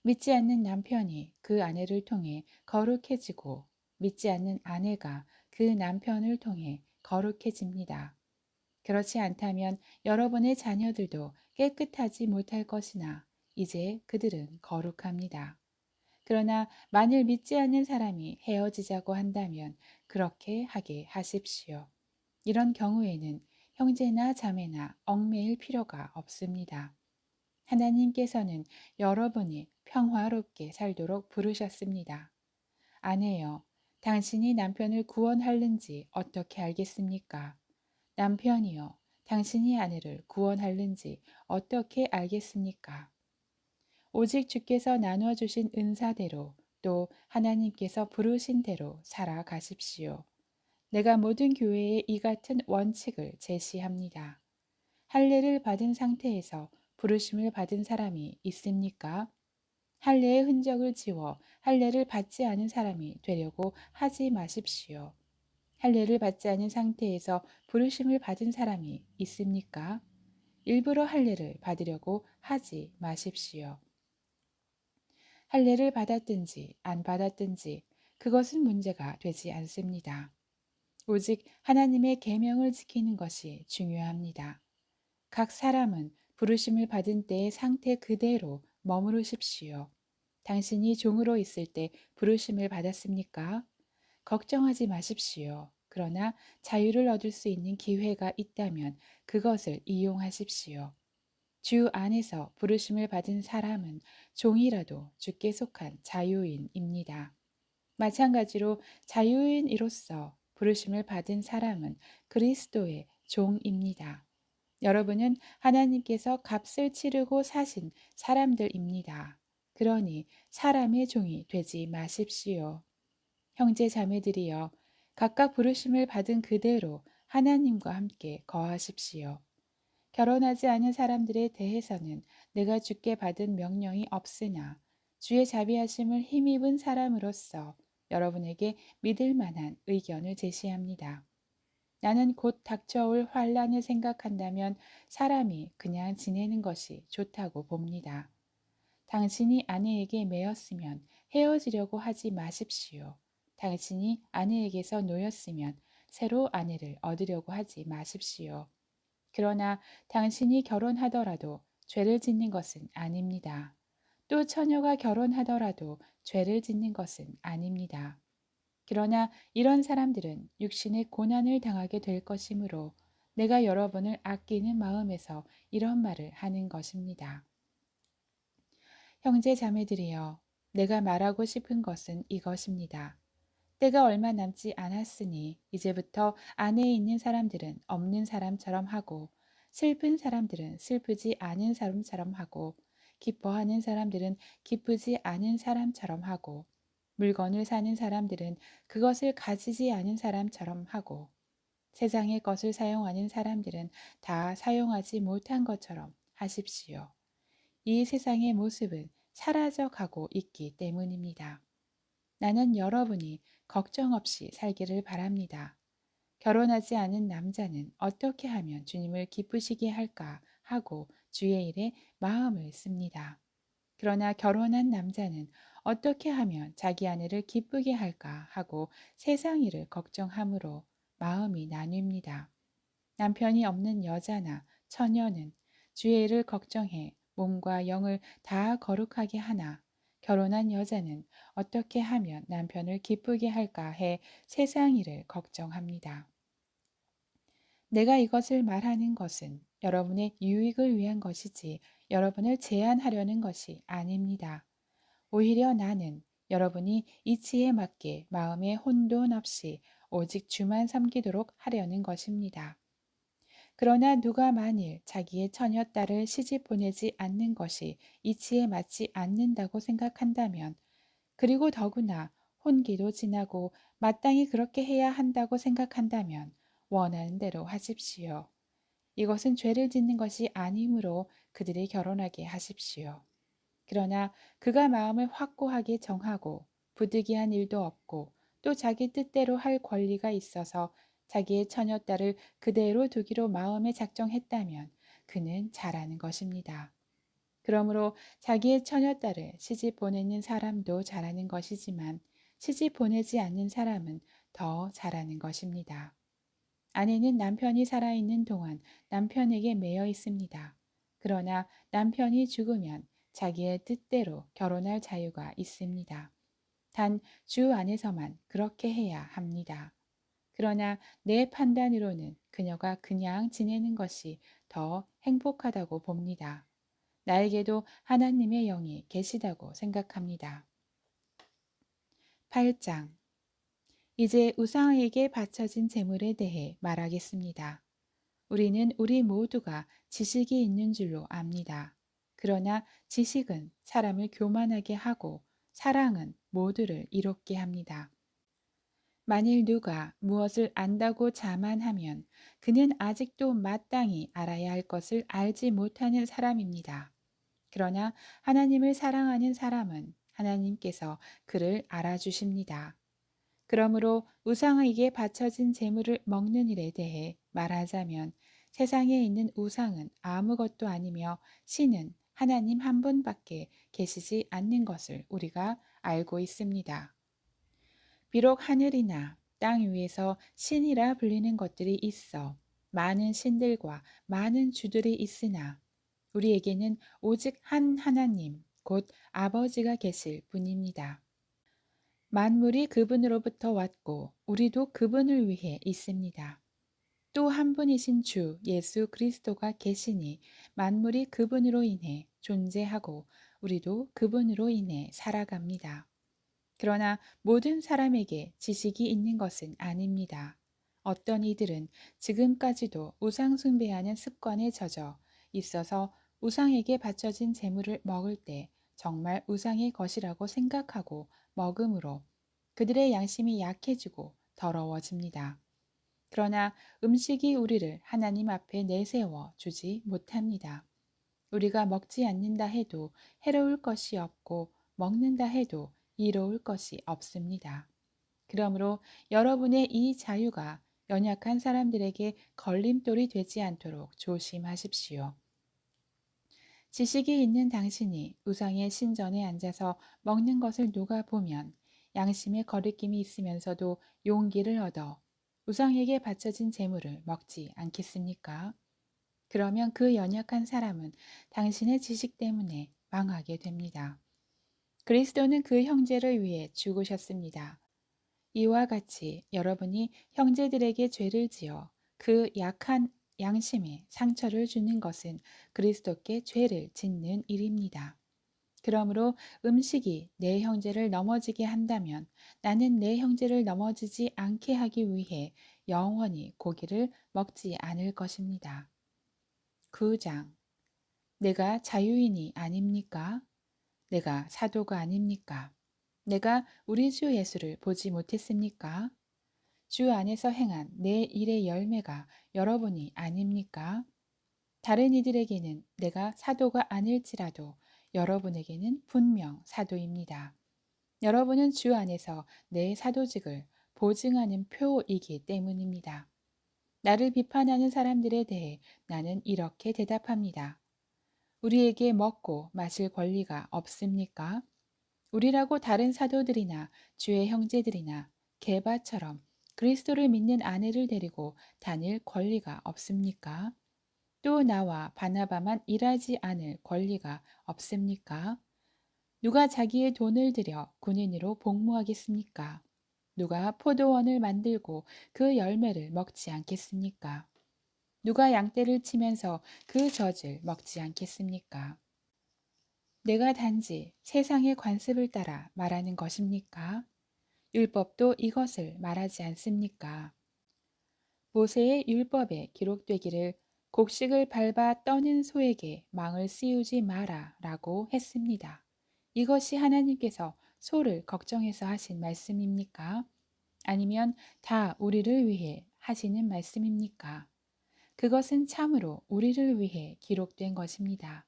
믿지 않는 남편이 그 아내를 통해 거룩해지고 믿지 않는 아내가 그 남편을 통해 거룩해집니다. 그렇지 않다면 여러분의 자녀들도 깨끗하지 못할 것이나 이제 그들은 거룩합니다. 그러나 만일 믿지 않는 사람이 헤어지자고 한다면 그렇게 하게 하십시오. 이런 경우에는 형제나 자매나 얽매일 필요가 없습니다. 하나님께서는 여러분이 평화롭게 살도록 부르셨습니다. 아내여, 당신이 남편을 구원하는지 어떻게 알겠습니까? 남편이여, 당신이 아내를 구원하는지 어떻게 알겠습니까? 오직 주께서 나누어 주신 은사대로 또 하나님께서 부르신 대로 살아가십시오. 내가 모든 교회에 이 같은 원칙을 제시합니다. 할례를 받은 상태에서 부르심을 받은 사람이 있습니까? 할례의 흔적을 지워 할례를 받지 않은 사람이 되려고 하지 마십시오. 할례를 받지 않은 상태에서 부르심을 받은 사람이 있습니까? 일부러 할례를 받으려고 하지 마십시오. 할례를 받았든지 안 받았든지 그것은 문제가 되지 않습니다. 오직 하나님의 계명을 지키는 것이 중요합니다. 각 사람은 부르심을 받은 때의 상태 그대로 머무르십시오. 당신이 종으로 있을 때 부르심을 받았습니까? 걱정하지 마십시오. 그러나 자유를 얻을 수 있는 기회가 있다면 그것을 이용하십시오. 주 안에서 부르심을 받은 사람은 종이라도 주께 속한 자유인입니다. 마찬가지로 자유인으로서 부르심을 받은 사람은 그리스도의 종입니다. 여러분은 하나님께서 값을 치르고 사신 사람들입니다. 그러니 사람의 종이 되지 마십시오. 형제 자매들이여, 각각 부르심을 받은 그대로 하나님과 함께 거하십시오. 결혼하지 않은 사람들에 대해서는 내가 주께 받은 명령이 없으나 주의 자비하심을 힘입은 사람으로서 여러분에게 믿을 만한 의견을 제시합니다. 나는 곧 닥쳐올 환란을 생각한다면 사람이 그냥 지내는 것이 좋다고 봅니다. 당신이 아내에게 매였으면 헤어지려고 하지 마십시오. 당신이 아내에게서 놓였으면 새로 아내를 얻으려고 하지 마십시오. 그러나 당신이 결혼하더라도 죄를 짓는 것은 아닙니다. 또 처녀가 결혼하더라도 죄를 짓는 것은 아닙니다. 그러나 이런 사람들은 육신의 고난을 당하게 될 것이므로 내가 여러분을 아끼는 마음에서 이런 말을 하는 것입니다. 형제 자매들이여, 내가 말하고 싶은 것은 이것입니다. 때가 얼마 남지 않았으니 이제부터 안에 있는 사람들은 없는 사람처럼 하고 슬픈 사람들은 슬프지 않은 사람처럼 하고 기뻐하는 사람들은 기쁘지 않은 사람처럼 하고 물건을 사는 사람들은 그것을 가지지 않은 사람처럼 하고 세상의 것을 사용하는 사람들은 다 사용하지 못한 것처럼 하십시오. 이 세상의 모습은 사라져 가고 있기 때문입니다. 나는 여러분이 걱정 없이 살기를 바랍니다. 결혼하지 않은 남자는 어떻게 하면 주님을 기쁘시게 할까 하고 주의 일에 마음을 씁니다. 그러나 결혼한 남자는 어떻게 하면 자기 아내를 기쁘게 할까 하고 세상 일을 걱정하므로 마음이 나뉩니다. 남편이 없는 여자나 처녀는 주의 일을 걱정해 몸과 영을 다 거룩하게 하나 결혼한 여자는 어떻게 하면 남편을 기쁘게 할까 해 세상 일을 걱정합니다. 내가 이것을 말하는 것은 여러분의 유익을 위한 것이지 여러분을 제한하려는 것이 아닙니다. 오히려 나는 여러분이 이치에 맞게 마음에 혼돈 없이 오직 주만 섬기도록 하려는 것입니다. 그러나 누가 만일 자기의 처녀딸을 시집 보내지 않는 것이 이치에 맞지 않는다고 생각한다면, 그리고 더구나 혼기도 지나고 마땅히 그렇게 해야 한다고 생각한다면 원하는 대로 하십시오. 이것은 죄를 짓는 것이 아니므로 그들이 결혼하게 하십시오. 그러나 그가 마음을 확고하게 정하고 부득이한 일도 없고 또 자기 뜻대로 할 권리가 있어서 자기의 처녀딸을 그대로 두기로 마음에 작정했다면 그는 잘하는 것입니다. 그러므로 자기의 처녀딸을 시집 보내는 사람도 잘하는 것이지만 시집 보내지 않는 사람은 더 잘하는 것입니다. 아내는 남편이 살아있는 동안 남편에게 매여 있습니다. 그러나 남편이 죽으면 자기의 뜻대로 결혼할 자유가 있습니다. 단 주 안에서만 그렇게 해야 합니다. 그러나 내 판단으로는 그녀가 그냥 지내는 것이 더 행복하다고 봅니다. 나에게도 하나님의 영이 계시다고 생각합니다. 8장. 이제 우상에게 바쳐진 재물에 대해 말하겠습니다. 우리는 우리 모두가 지식이 있는 줄로 압니다. 그러나 지식은 사람을 교만하게 하고 사랑은 모두를 이롭게 합니다. 만일 누가 무엇을 안다고 자만하면 그는 아직도 마땅히 알아야 할 것을 알지 못하는 사람입니다. 그러나 하나님을 사랑하는 사람은 하나님께서 그를 알아주십니다. 그러므로 우상에게 바쳐진 재물을 먹는 일에 대해 말하자면 세상에 있는 우상은 아무것도 아니며 신은 하나님 한 분밖에 계시지 않는 것을 우리가 알고 있습니다. 비록 하늘이나 땅 위에서 신이라 불리는 것들이 있어 많은 신들과 많은 주들이 있으나 우리에게는 오직 한 하나님, 곧 아버지가 계실 뿐입니다. 만물이 그분으로부터 왔고 우리도 그분을 위해 있습니다. 또 한 분이신 주 예수 그리스도가 계시니 만물이 그분으로 인해 존재하고 우리도 그분으로 인해 살아갑니다. 그러나 모든 사람에게 지식이 있는 것은 아닙니다. 어떤 이들은 지금까지도 우상 숭배하는 습관에 젖어 있어서 우상에게 바쳐진 재물을 먹을 때 정말 우상의 것이라고 생각하고 먹음으로 그들의 양심이 약해지고 더러워집니다. 그러나 음식이 우리를 하나님 앞에 내세워 주지 못합니다. 우리가 먹지 않는다 해도 해로울 것이 없고 먹는다 해도 이로울 것이 없습니다. 그러므로 여러분의 이 자유가 연약한 사람들에게 걸림돌이 되지 않도록 조심하십시오. 지식이 있는 당신이 우상의 신전에 앉아서 먹는 것을 누가 보면 양심의 거리낌이 있으면서도 용기를 얻어 우상에게 바쳐진 재물을 먹지 않겠습니까? 그러면 그 연약한 사람은 당신의 지식 때문에 망하게 됩니다. 그리스도는 그 형제를 위해 죽으셨습니다. 이와 같이 여러분이 형제들에게 죄를 지어 그 약한 양심에 상처를 주는 것은 그리스도께 죄를 짓는 일입니다. 그러므로 음식이 내 형제를 넘어지게 한다면 나는 내 형제를 넘어지지 않게 하기 위해 영원히 고기를 먹지 않을 것입니다. 9장. 내가 자유인이 아닙니까? 내가 사도가 아닙니까? 내가 우리 주 예수를 보지 못했습니까? 주 안에서 행한 내 일의 열매가 여러분이 아닙니까? 다른 이들에게는 내가 사도가 아닐지라도 여러분에게는 분명 사도입니다. 여러분은 주 안에서 내 사도직을 보증하는 표이기 때문입니다. 나를 비판하는 사람들에 대해 나는 이렇게 대답합니다. 우리에게 먹고 마실 권리가 없습니까? 우리라고 다른 사도들이나 주의 형제들이나 게바처럼 그리스도를 믿는 아내를 데리고 다닐 권리가 없습니까? 또 나와 바나바만 일하지 않을 권리가 없습니까? 누가 자기의 돈을 들여 군인으로 복무하겠습니까? 누가 포도원을 만들고 그 열매를 먹지 않겠습니까? 누가 양떼를 치면서 그 젖을 먹지 않겠습니까? 내가 단지 세상의 관습을 따라 말하는 것입니까? 율법도 이것을 말하지 않습니까? 모세의 율법에 기록되기를 곡식을 밟아 떠는 소에게 망을 씌우지 마라 라고 했습니다. 이것이 하나님께서 소를 걱정해서 하신 말씀입니까? 아니면 다 우리를 위해 하시는 말씀입니까? 그것은 참으로 우리를 위해 기록된 것입니다.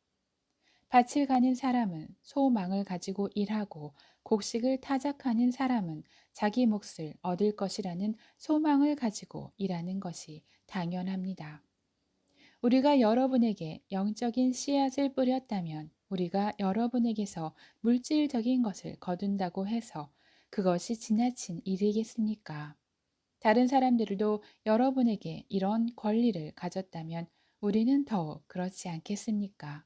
밭을 가는 사람은 소망을 가지고 일하고 곡식을 타작하는 사람은 자기 몫을 얻을 것이라는 소망을 가지고 일하는 것이 당연합니다. 우리가 여러분에게 영적인 씨앗을 뿌렸다면 우리가 여러분에게서 물질적인 것을 거둔다고 해서 그것이 지나친 일이겠습니까? 다른 사람들도 여러분에게 이런 권리를 가졌다면 우리는 더욱 그렇지 않겠습니까?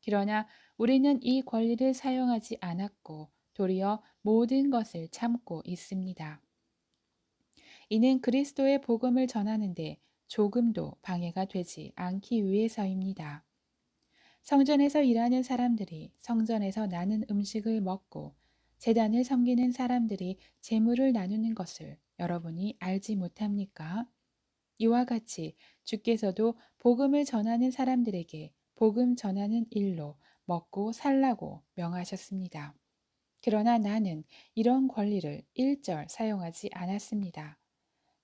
그러나 우리는 이 권리를 사용하지 않았고 도리어 모든 것을 참고 있습니다. 이는 그리스도의 복음을 전하는데 조금도 방해가 되지 않기 위해서입니다. 성전에서 일하는 사람들이 성전에서 나는 음식을 먹고 제단을 섬기는 사람들이 재물을 나누는 것을 여러분이 알지 못합니까? 이와 같이 주께서도 복음을 전하는 사람들에게 복음 전하는 일로 먹고 살라고 명하셨습니다. 그러나 나는 이런 권리를 일절 사용하지 않았습니다.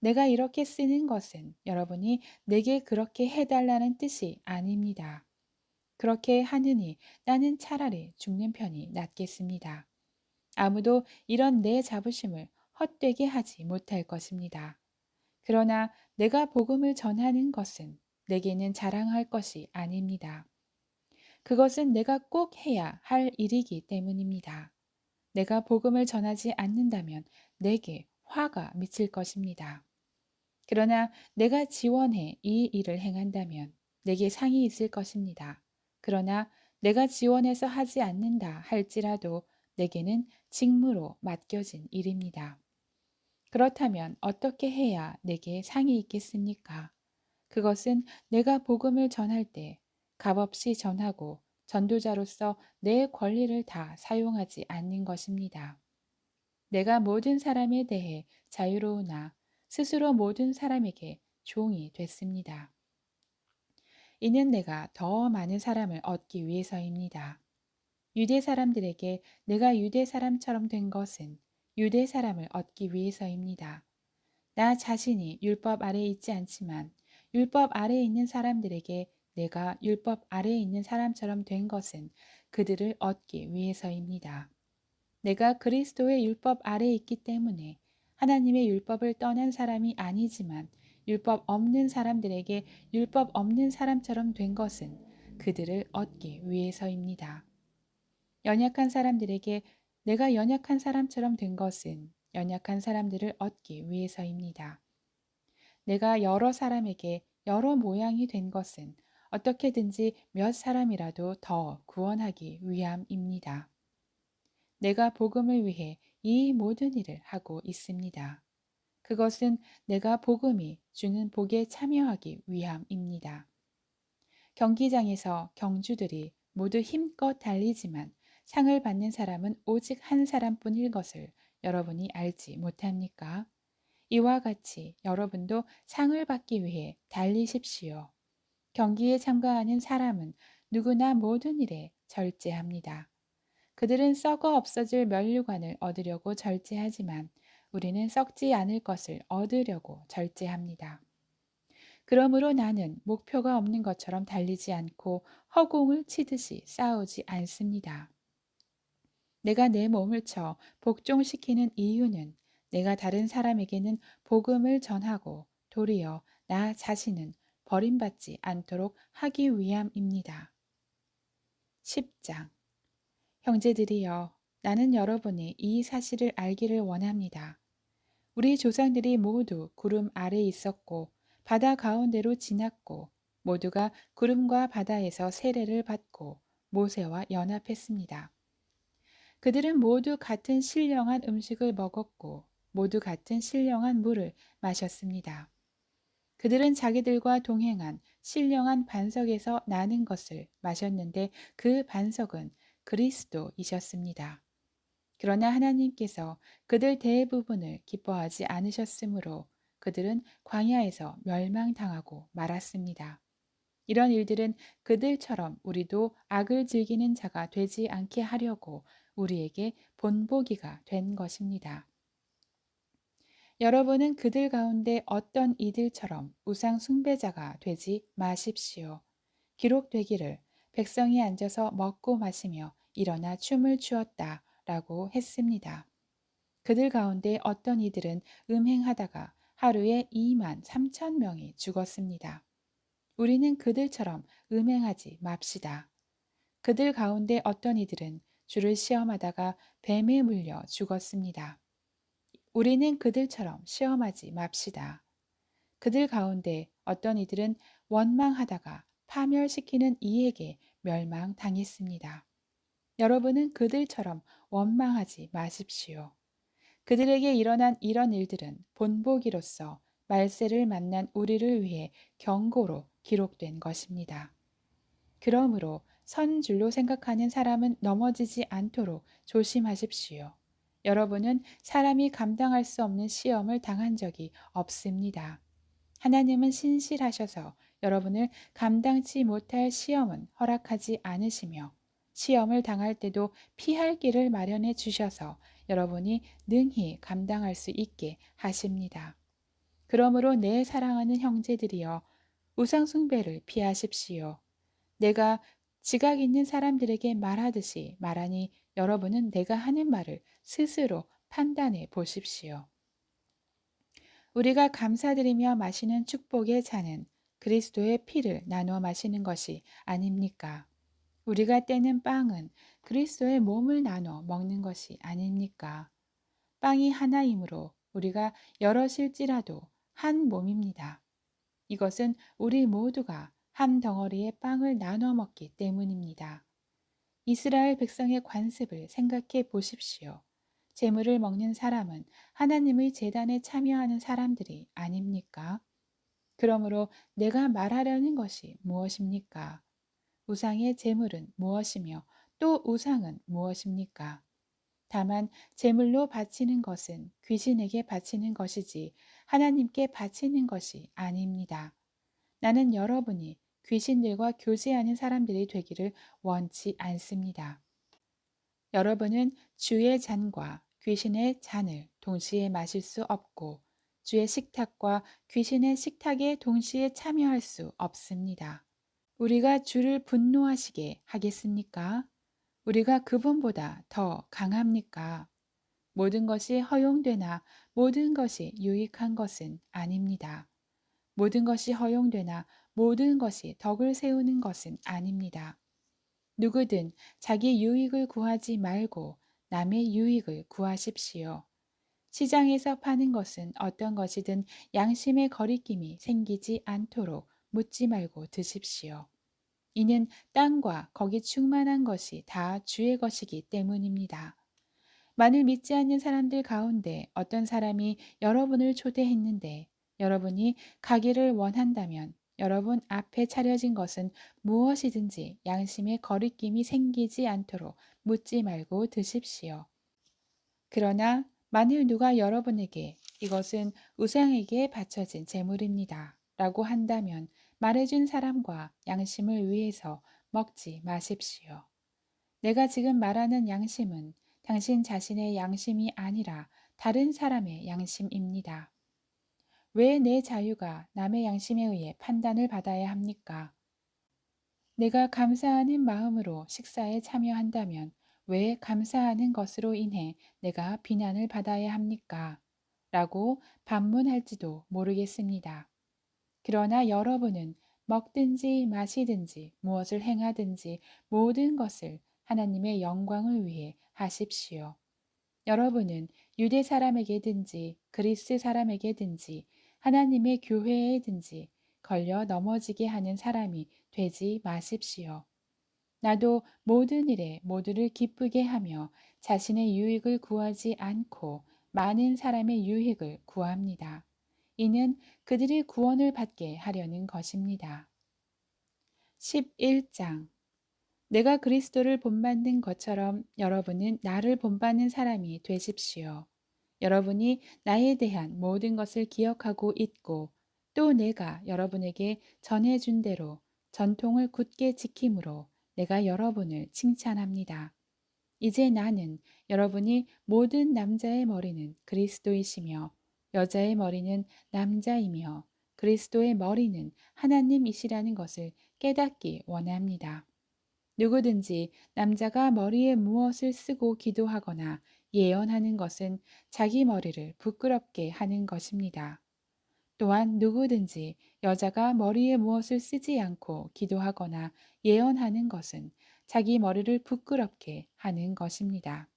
내가 이렇게 쓰는 것은 여러분이 내게 그렇게 해달라는 뜻이 아닙니다. 그렇게 하느니 나는 차라리 죽는 편이 낫겠습니다. 아무도 이런 내 자부심을 헛되게 하지 못할 것입니다. 그러나 내가 복음을 전하는 것은 내게는 자랑할 것이 아닙니다. 그것은 내가 꼭 해야 할 일이기 때문입니다. 내가 복음을 전하지 않는다면 내게 화가 미칠 것입니다. 그러나 내가 지원해 이 일을 행한다면 내게 상이 있을 것입니다. 그러나 내가 지원해서 하지 않는다 할지라도 내게는 직무로 맡겨진 일입니다. 그렇다면 어떻게 해야 내게 상이 있겠습니까? 그것은 내가 복음을 전할 때 값없이 전하고 전도자로서 내 권리를 다 사용하지 않는 것입니다. 내가 모든 사람에 대해 자유로우나 스스로 모든 사람에게 종이 됐습니다. 이는 내가 더 많은 사람을 얻기 위해서입니다. 유대 사람들에게 내가 유대 사람처럼 된 것은 유대 사람을 얻기 위해서입니다. 나 자신이 율법 아래에 있지 않지만 율법 아래에 있는 사람들에게 내가 율법 아래에 있는 사람처럼 된 것은 그들을 얻기 위해서입니다. 내가 그리스도의 율법 아래에 있기 때문에 하나님의 율법을 떠난 사람이 아니지만 율법 없는 사람들에게 율법 없는 사람처럼 된 것은 그들을 얻기 위해서입니다. 연약한 사람들에게 내가 연약한 사람처럼 된 것은 연약한 사람들을 얻기 위해서입니다. 내가 여러 사람에게 여러 모양이 된 것은 어떻게든지 몇 사람이라도 더 구원하기 위함입니다. 내가 복음을 위해 이 모든 일을 하고 있습니다. 그것은 내가 복음이 주는 복에 참여하기 위함입니다. 경기장에서 경주들이 모두 힘껏 달리지만 상을 받는 사람은 오직 한 사람뿐일 것을 여러분이 알지 못합니까? 이와 같이 여러분도 상을 받기 위해 달리십시오. 경기에 참가하는 사람은 누구나 모든 일에 절제합니다. 그들은 썩어 없어질 면류관을 얻으려고 절제하지만 우리는 썩지 않을 것을 얻으려고 절제합니다. 그러므로 나는 목표가 없는 것처럼 달리지 않고 허공을 치듯이 싸우지 않습니다. 내가 내 몸을 쳐 복종시키는 이유는 내가 다른 사람에게는 복음을 전하고 도리어 나 자신은 버림받지 않도록 하기 위함입니다. 10장 형제들이여, 나는 여러분이 이 사실을 알기를 원합니다. 우리 조상들이 모두 구름 아래 있었고 바다 가운데로 지났고 모두가 구름과 바다에서 세례를 받고 모세와 연합했습니다. 그들은 모두 같은 신령한 음식을 먹었고 모두 같은 신령한 물을 마셨습니다. 그들은 자기들과 동행한 신령한 반석에서 나는 것을 마셨는데 그 반석은 그리스도이셨습니다. 그러나 하나님께서 그들 대부분을 기뻐하지 않으셨으므로 그들은 광야에서 멸망당하고 말았습니다. 이런 일들은 그들처럼 우리도 악을 즐기는 자가 되지 않게 하려고 우리에게 본보기가 된 것입니다. 여러분은 그들 가운데 어떤 이들처럼 우상 숭배자가 되지 마십시오. 기록되기를 백성이 앉아서 먹고 마시며 일어나 춤을 추었다 라고 했습니다. 그들 가운데 어떤 이들은 음행하다가 하루에 2만 3천 명이 죽었습니다. 우리는 그들처럼 음행하지 맙시다. 그들 가운데 어떤 이들은 주를 시험하다가 뱀에 물려 죽었습니다. 우리는 그들처럼 시험하지 맙시다. 그들 가운데 어떤 이들은 원망하다가 파멸시키는 이에게 멸망당했습니다. 여러분은 그들처럼 원망하지 마십시오. 그들에게 일어난 이런 일들은 본보기로서 말세를 만난 우리를 위해 경고로 기록된 것입니다. 그러므로 선 줄로 생각하는 사람은 넘어지지 않도록 조심하십시오. 여러분은 사람이 감당할 수 없는 시험을 당한 적이 없습니다. 하나님은 신실하셔서 여러분을 감당치 못할 시험은 허락하지 않으시며 시험을 당할 때도 피할 길을 마련해 주셔서 여러분이 능히 감당할 수 있게 하십니다. 그러므로 내 사랑하는 형제들이여, 우상숭배를 피하십시오. 내가 지각 있는 사람들에게 말하듯이 말하니 여러분은 내가 하는 말을 스스로 판단해 보십시오. 우리가 감사드리며 마시는 축복의 잔은 그리스도의 피를 나눠 마시는 것이 아닙니까? 우리가 떼는 빵은 그리스도의 몸을 나눠 먹는 것이 아닙니까? 빵이 하나이므로 우리가 여럿일지라도 한 몸입니다. 이것은 우리 모두가 한 덩어리의 빵을 나눠 먹기 때문입니다. 이스라엘 백성의 관습을 생각해 보십시오. 제물을 먹는 사람은 하나님의 제단에 참여하는 사람들이 아닙니까? 그러므로 내가 말하려는 것이 무엇입니까? 우상의 제물은 무엇이며 또 우상은 무엇입니까? 다만 제물로 바치는 것은 귀신에게 바치는 것이지 하나님께 바치는 것이 아닙니다. 나는 여러분이 귀신들과 교제하는 사람들이 되기를 원치 않습니다. 여러분은 주의 잔과 귀신의 잔을 동시에 마실 수 없고 주의 식탁과 귀신의 식탁에 동시에 참여할 수 없습니다. 우리가 주를 분노하시게 하겠습니까? 우리가 그분보다 더 강합니까? 모든 것이 허용되나 모든 것이 유익한 것은 아닙니다. 모든 것이 허용되나 모든 것이 덕을 세우는 것은 아닙니다. 누구든 자기 유익을 구하지 말고 남의 유익을 구하십시오. 시장에서 파는 것은 어떤 것이든 양심의 거리낌이 생기지 않도록 묻지 말고 드십시오. 이는 땅과 거기 충만한 것이 다 주의 것이기 때문입니다. 만일 믿지 않는 사람들 가운데 어떤 사람이 여러분을 초대했는데 여러분이 가기를 원한다면 여러분 앞에 차려진 것은 무엇이든지 양심의 거리낌이 생기지 않도록 묻지 말고 드십시오. 그러나 만일 누가 여러분에게 이것은 우상에게 바쳐진 제물입니다. 라고 한다면 말해준 사람과 양심을 위해서 먹지 마십시오. 내가 지금 말하는 양심은 당신 자신의 양심이 아니라 다른 사람의 양심입니다. 왜 내 자유가 남의 양심에 의해 판단을 받아야 합니까? 내가 감사하는 마음으로 식사에 참여한다면 왜 감사하는 것으로 인해 내가 비난을 받아야 합니까? 라고 반문할지도 모르겠습니다. 그러나 여러분은 먹든지 마시든지 무엇을 행하든지 모든 것을 하나님의 영광을 위해 하십시오. 여러분은 유대 사람에게든지 그리스 사람에게든지 하나님의 교회에든지 걸려 넘어지게 하는 사람이 되지 마십시오. 나도 모든 일에 모두를 기쁘게 하며 자신의 유익을 구하지 않고 많은 사람의 유익을 구합니다. 이는 그들이 구원을 받게 하려는 것입니다. 11장 내가 그리스도를 본받는 것처럼 여러분은 나를 본받는 사람이 되십시오. 여러분이 나에 대한 모든 것을 기억하고 있고 또 내가 여러분에게 전해준 대로 전통을 굳게 지킴으로 내가 여러분을 칭찬합니다. 이제 나는 여러분이 모든 남자의 머리는 그리스도이시며 여자의 머리는 남자이며 그리스도의 머리는 하나님이시라는 것을 깨닫기 원합니다. 누구든지 남자가 머리에 무엇을 쓰고 기도하거나 예언하는 것은 자기 머리를 부끄럽게 하는 것입니다. 또한 누구든지 여자가 머리에 무엇을 쓰지 않고 기도하거나 예언하는 것은 자기 머리를 부끄럽게 하는 것입니다.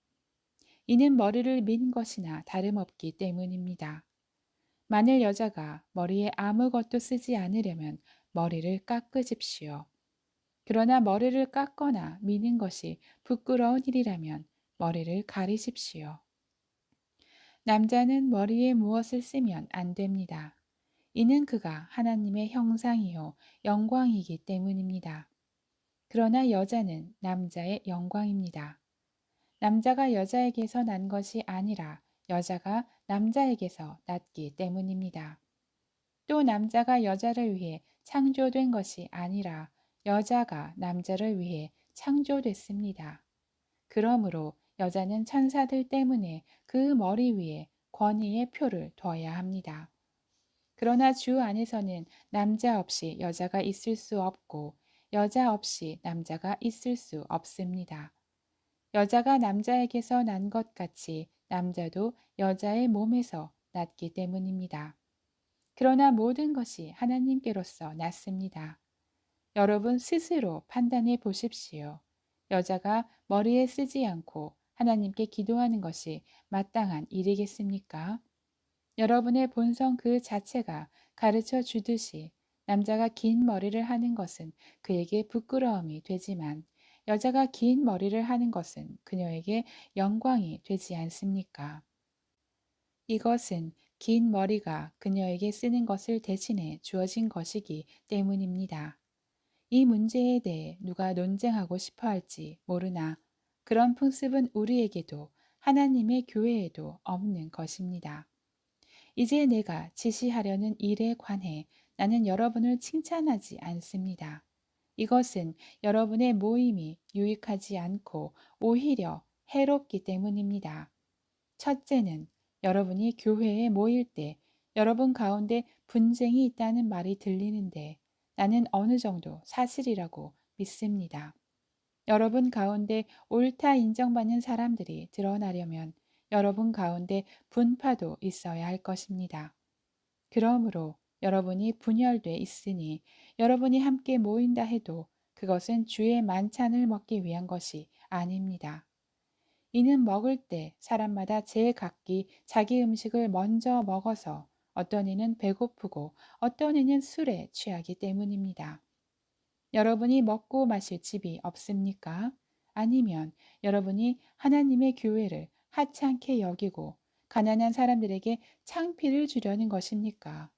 이는 머리를 민 것이나 다름없기 때문입니다. 만일 여자가 머리에 아무것도 쓰지 않으려면 머리를 깎으십시오. 그러나 머리를 깎거나 미는 것이 부끄러운 일이라면 머리를 가리십시오. 남자는 머리에 무엇을 쓰면 안 됩니다. 이는 그가 하나님의 형상이요 영광이기 때문입니다. 그러나 여자는 남자의 영광입니다. 남자가 여자에게서 난 것이 아니라 여자가 남자에게서 났기 때문입니다. 또 남자가 여자를 위해 창조된 것이 아니라 여자가 남자를 위해 창조됐습니다. 그러므로 여자는 천사들 때문에 그 머리 위에 권위의 표를 둬야 합니다. 그러나 주 안에서는 남자 없이 여자가 있을 수 없고 여자 없이 남자가 있을 수 없습니다. 여자가 남자에게서 난 것 같이 남자도 여자의 몸에서 났기 때문입니다. 그러나 모든 것이 하나님께로서 났습니다. 여러분 스스로 판단해 보십시오. 여자가 머리에 쓰지 않고 하나님께 기도하는 것이 마땅한 일이겠습니까? 여러분의 본성 그 자체가 가르쳐 주듯이 남자가 긴 머리를 하는 것은 그에게 부끄러움이 되지만 여자가 긴 머리를 하는 것은 그녀에게 영광이 되지 않습니까? 이것은 긴 머리가 그녀에게 쓰는 것을 대신해 주어진 것이기 때문입니다. 이 문제에 대해 누가 논쟁하고 싶어 할지 모르나 그런 풍습은 우리에게도 하나님의 교회에도 없는 것입니다. 이제 내가 지시하려는 일에 관해 나는 여러분을 칭찬하지 않습니다. 이것은 여러분의 모임이 유익하지 않고 오히려 해롭기 때문입니다. 첫째는 여러분이 교회에 모일 때 여러분 가운데 분쟁이 있다는 말이 들리는데 나는 어느 정도 사실이라고 믿습니다. 여러분 가운데 옳다 인정받는 사람들이 드러나려면 여러분 가운데 분파도 있어야 할 것입니다. 그러므로 여러분이 분열돼 있으니 여러분이 함께 모인다 해도 그것은 주의 만찬을 먹기 위한 것이 아닙니다. 이는 먹을 때 사람마다 제각기 자기 음식을 먼저 먹어서 어떤 이는 배고프고 어떤 이는 술에 취하기 때문입니다. 여러분이 먹고 마실 집이 없습니까? 아니면 여러분이 하나님의 교회를 하찮게 여기고 가난한 사람들에게 창피를 주려는 것입니까?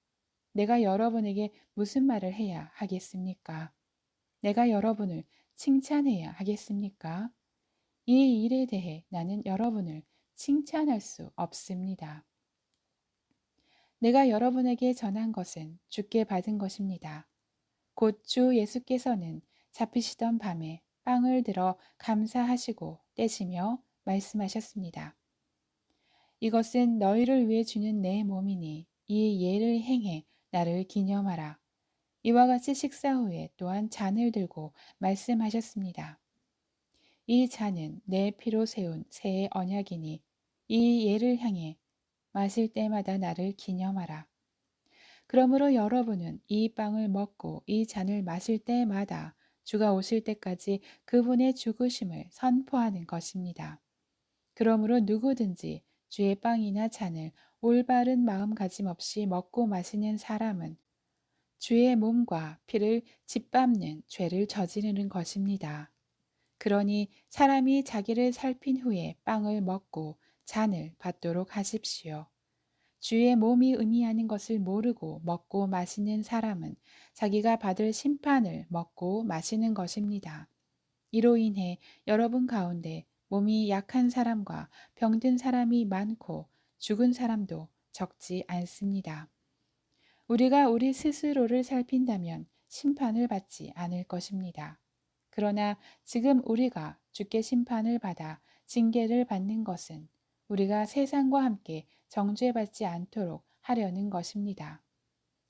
내가 여러분에게 무슨 말을 해야 하겠습니까? 내가 여러분을 칭찬해야 하겠습니까? 이 일에 대해 나는 여러분을 칭찬할 수 없습니다. 내가 여러분에게 전한 것은 주께 받은 것입니다. 곧 주 예수께서는 잡히시던 밤에 빵을 들어 감사하시고 떼시며 말씀하셨습니다. 이것은 너희를 위해 주는 내 몸이니 이 예를 행해 나를 기념하라. 이와 같이 식사 후에 또한 잔을 들고 말씀하셨습니다. 이 잔은 내 피로 세운 새 언약이니 이 예를 향해 마실 때마다 나를 기념하라. 그러므로 여러분은 이 빵을 먹고 이 잔을 마실 때마다 주가 오실 때까지 그분의 죽으심을 선포하는 것입니다. 그러므로 누구든지 주의 빵이나 잔을 올바른 마음가짐 없이 먹고 마시는 사람은 주의 몸과 피를 짓밟는 죄를 저지르는 것입니다. 그러니 사람이 자기를 살핀 후에 빵을 먹고 잔을 받도록 하십시오. 주의 몸이 의미하는 것을 모르고 먹고 마시는 사람은 자기가 받을 심판을 먹고 마시는 것입니다. 이로 인해 여러분 가운데 몸이 약한 사람과 병든 사람이 많고 죽은 사람도 적지 않습니다. 우리가 우리 스스로를 살핀다면 심판을 받지 않을 것입니다. 그러나 지금 우리가 주께 심판을 받아 징계를 받는 것은 우리가 세상과 함께 정죄받지 않도록 하려는 것입니다.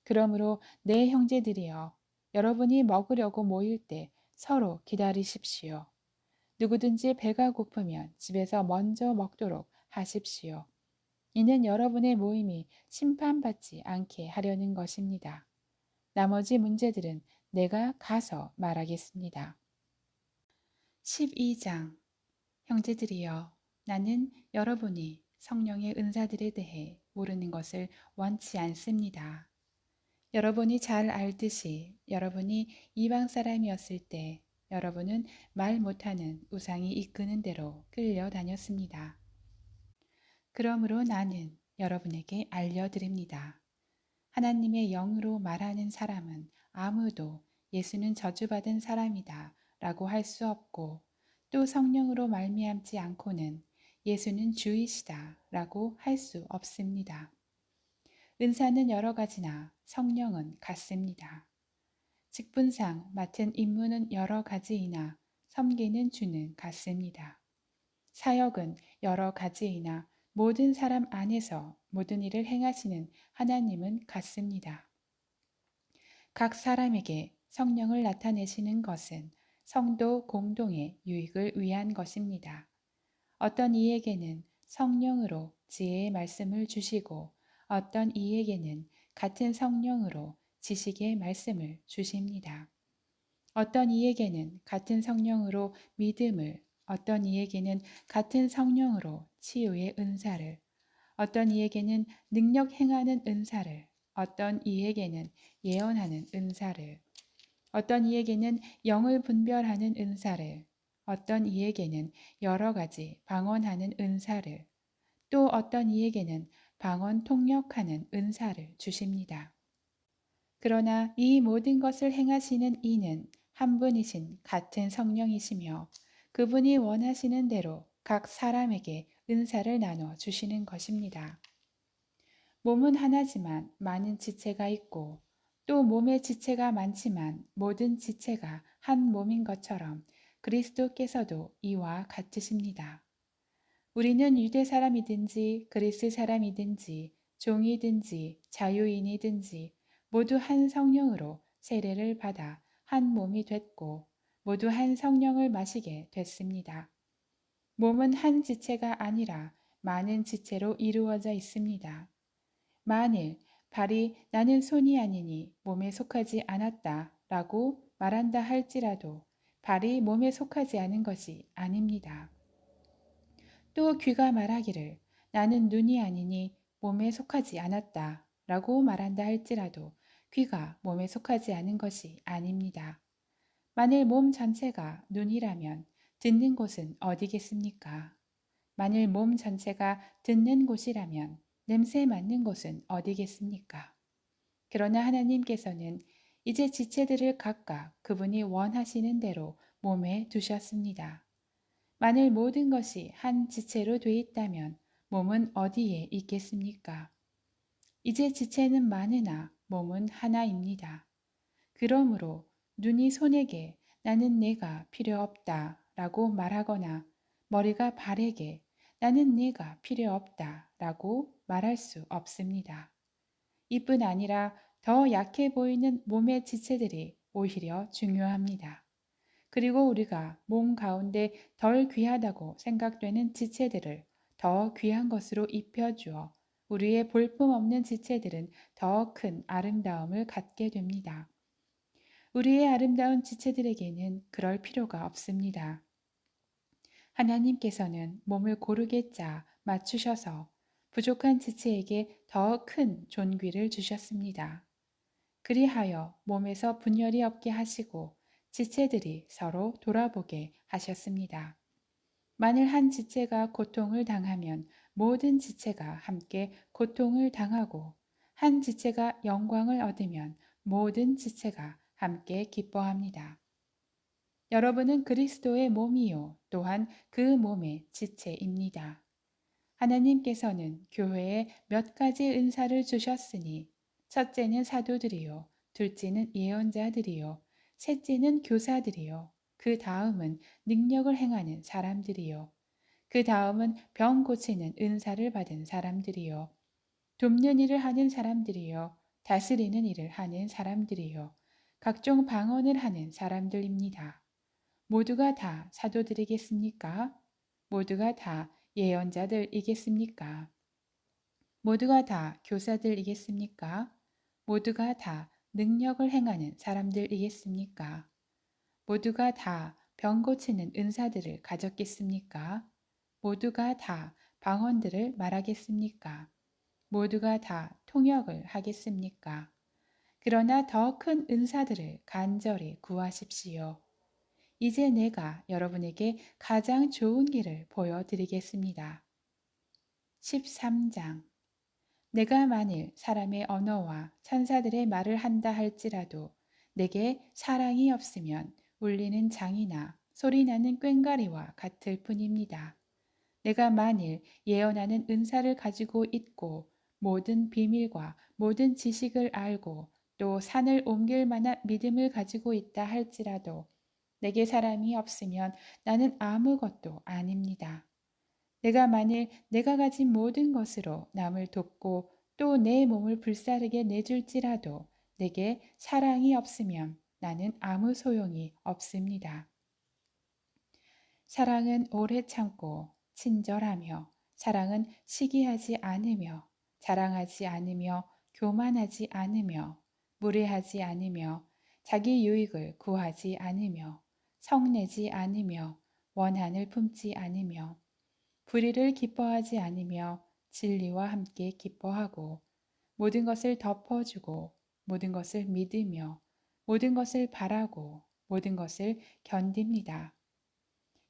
그러므로 내 형제들이여, 여러분이 먹으려고 모일 때 서로 기다리십시오. 누구든지 배가 고프면 집에서 먼저 먹도록 하십시오. 이는 여러분의 모임이 심판받지 않게 하려는 것입니다. 나머지 문제들은 내가 가서 말하겠습니다. 12장 형제들이여, 나는 여러분이 성령의 은사들에 대해 모르는 것을 원치 않습니다. 여러분이 잘 알듯이 여러분이 이방 사람이었을 때 여러분은 말 못하는 우상이 이끄는 대로 끌려다녔습니다. 그러므로 나는 여러분에게 알려드립니다. 하나님의 영으로 말하는 사람은 아무도 예수는 저주받은 사람이다 라고 할 수 없고 또 성령으로 말미암지 않고는 예수는 주이시다 라고 할 수 없습니다. 은사는 여러 가지나 성령은 같습니다. 직분상 맡은 임무는 여러 가지이나 섬기는 주는 같습니다. 사역은 여러 가지이나 모든 사람 안에서 모든 일을 행하시는 하나님은 같습니다. 각 사람에게 성령을 나타내시는 것은 성도 공동의 유익을 위한 것입니다. 어떤 이에게는 성령으로 지혜의 말씀을 주시고 어떤 이에게는 같은 성령으로 지식의 말씀을 주십니다. 어떤 이에게는 같은 성령으로 믿음을, 어떤 이에게는 같은 성령으로 치유의 은사를, 어떤 이에게는 능력 행하는 은사를, 어떤 이에게는 예언하는 은사를, 어떤 이에게는 영을 분별하는 은사를, 어떤 이에게는 여러 가지 방언하는 은사를, 또 어떤 이에게는 방언 통역하는 은사를 주십니다. 그러나 이 모든 것을 행하시는 이는 한 분이신 같은 성령이시며 그분이 원하시는 대로 각 사람에게 은사를 나눠 주시는 것입니다. 몸은 하나지만 많은 지체가 있고 또 몸의 지체가 많지만 모든 지체가 한 몸인 것처럼 그리스도께서도 이와 같으십니다. 우리는 유대 사람이든지 그리스 사람이든지 종이든지 자유인이든지 모두 한 성령으로 세례를 받아 한 몸이 됐고 모두 한 성령을 마시게 됐습니다. 몸은 한 지체가 아니라 많은 지체로 이루어져 있습니다. 만일 발이 나는 손이 아니니 몸에 속하지 않았다 라고 말한다 할지라도 발이 몸에 속하지 않은 것이 아닙니다. 또 귀가 말하기를 나는 눈이 아니니 몸에 속하지 않았다 라고 말한다 할지라도 귀가 몸에 속하지 않은 것이 아닙니다. 만일 몸 전체가 눈이라면 듣는 곳은 어디겠습니까? 만일 몸 전체가 듣는 곳이라면 냄새 맡는 곳은 어디겠습니까? 그러나 하나님께서는 이제 지체들을 각각 그분이 원하시는 대로 몸에 두셨습니다. 만일 모든 것이 한 지체로 돼 있다면 몸은 어디에 있겠습니까? 이제 지체는 많으나 몸은 하나입니다. 그러므로 눈이 손에게 나는 내가 필요 없다 라고 말하거나 머리가 발에게 나는 내가 필요 없다 라고 말할 수 없습니다. 이뿐 아니라 더 약해 보이는 몸의 지체들이 오히려 중요합니다. 그리고 우리가 몸 가운데 덜 귀하다고 생각되는 지체들을 더 귀한 것으로 입혀주어 우리의 볼품없는 지체들은 더 큰 아름다움을 갖게 됩니다. 우리의 아름다운 지체들에게는 그럴 필요가 없습니다. 하나님께서는 몸을 고르게 짜 맞추셔서 부족한 지체에게 더 큰 존귀를 주셨습니다. 그리하여 몸에서 분열이 없게 하시고 지체들이 서로 돌아보게 하셨습니다. 만일 한 지체가 고통을 당하면 모든 지체가 함께 고통을 당하고 한 지체가 영광을 얻으면 모든 지체가 함께 기뻐합니다. 여러분은 그리스도의 몸이요 또한 그 몸의 지체입니다. 하나님께서는 교회에 몇 가지 은사를 주셨으니 첫째는 사도들이요, 둘째는 예언자들이요, 셋째는 교사들이요, 그 다음은 능력을 행하는 사람들이요, 그 다음은 병 고치는 은사를 받은 사람들이요, 돕는 일을 하는 사람들이요, 다스리는 일을 하는 사람들이요, 각종 방언을 하는 사람들입니다. 모두가 다 사도들이겠습니까? 모두가 다 예언자들이겠습니까? 모두가 다 교사들이겠습니까? 모두가 다 능력을 행하는 사람들이겠습니까? 모두가 다 병 고치는 은사들을 가졌겠습니까? 모두가 다 방언들을 말하겠습니까? 모두가 다 통역을 하겠습니까? 그러나 더 큰 은사들을 간절히 구하십시오. 이제 내가 여러분에게 가장 좋은 길을 보여드리겠습니다. 13장. 내가 만일 사람의 언어와 천사들의 말을 한다 할지라도 내게 사랑이 없으면 울리는 장이나 소리나는 꽹과리와 같을 뿐입니다. 내가 만일 예언하는 은사를 가지고 있고 모든 비밀과 모든 지식을 알고 또 산을 옮길 만한 믿음을 가지고 있다 할지라도 내게 사람이 없으면 나는 아무것도 아닙니다. 내가 만일 내가 가진 모든 것으로 남을 돕고 또 내 몸을 불사르게 내줄지라도 내게 사랑이 없으면 나는 아무 소용이 없습니다. 사랑은 오래 참고 친절하며 사랑은 시기하지 않으며 자랑하지 않으며 교만하지 않으며 무례하지 않으며 자기 유익을 구하지 않으며 성내지 않으며 원한을 품지 않으며 불의를 기뻐하지 않으며 진리와 함께 기뻐하고 모든 것을 덮어주고 모든 것을 믿으며 모든 것을 바라고 모든 것을 견딥니다.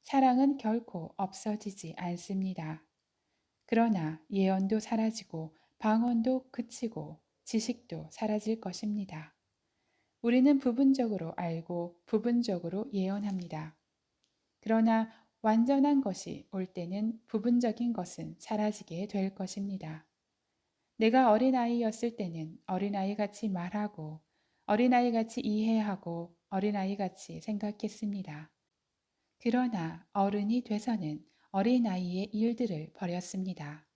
사랑은 결코 없어지지 않습니다. 그러나 예언도 사라지고 방언도 그치고 지식도 사라질 것입니다. 우리는 부분적으로 알고 부분적으로 예언합니다. 그러나 완전한 것이 올 때는 부분적인 것은 사라지게 될 것입니다. 내가 어린아이였을 때는 어린아이같이 말하고 어린아이같이 이해하고 어린아이같이 생각했습니다. 그러나 어른이 돼서는 어린아이의 일들을 버렸습니다.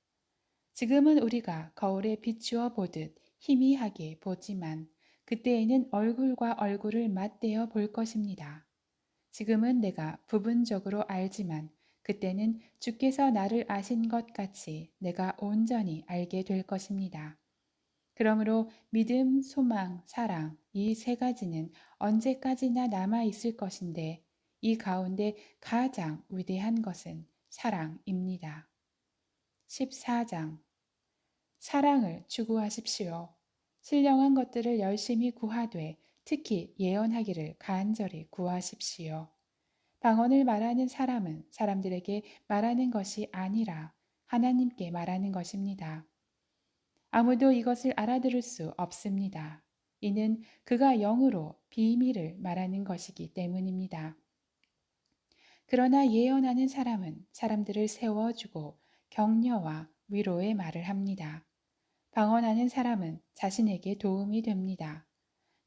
지금은 우리가 거울에 비추어 보듯 희미하게 보지만 그때에는 얼굴과 얼굴을 맞대어 볼 것입니다. 지금은 내가 부분적으로 알지만 그때는 주께서 나를 아신 것 같이 내가 온전히 알게 될 것입니다. 그러므로 믿음, 소망, 사랑, 이 세 가지는 언제까지나 남아 있을 것인데 이 가운데 가장 위대한 것은 사랑입니다. 14장 사랑을 추구하십시오. 신령한 것들을 열심히 구하되 특히 예언하기를 간절히 구하십시오. 방언을 말하는 사람은 사람들에게 말하는 것이 아니라 하나님께 말하는 것입니다. 아무도 이것을 알아들을 수 없습니다. 이는 그가 영으로 비밀을 말하는 것이기 때문입니다. 그러나 예언하는 사람은 사람들을 세워주고 격려와 위로의 말을 합니다. 방언하는 사람은 자신에게 도움이 됩니다.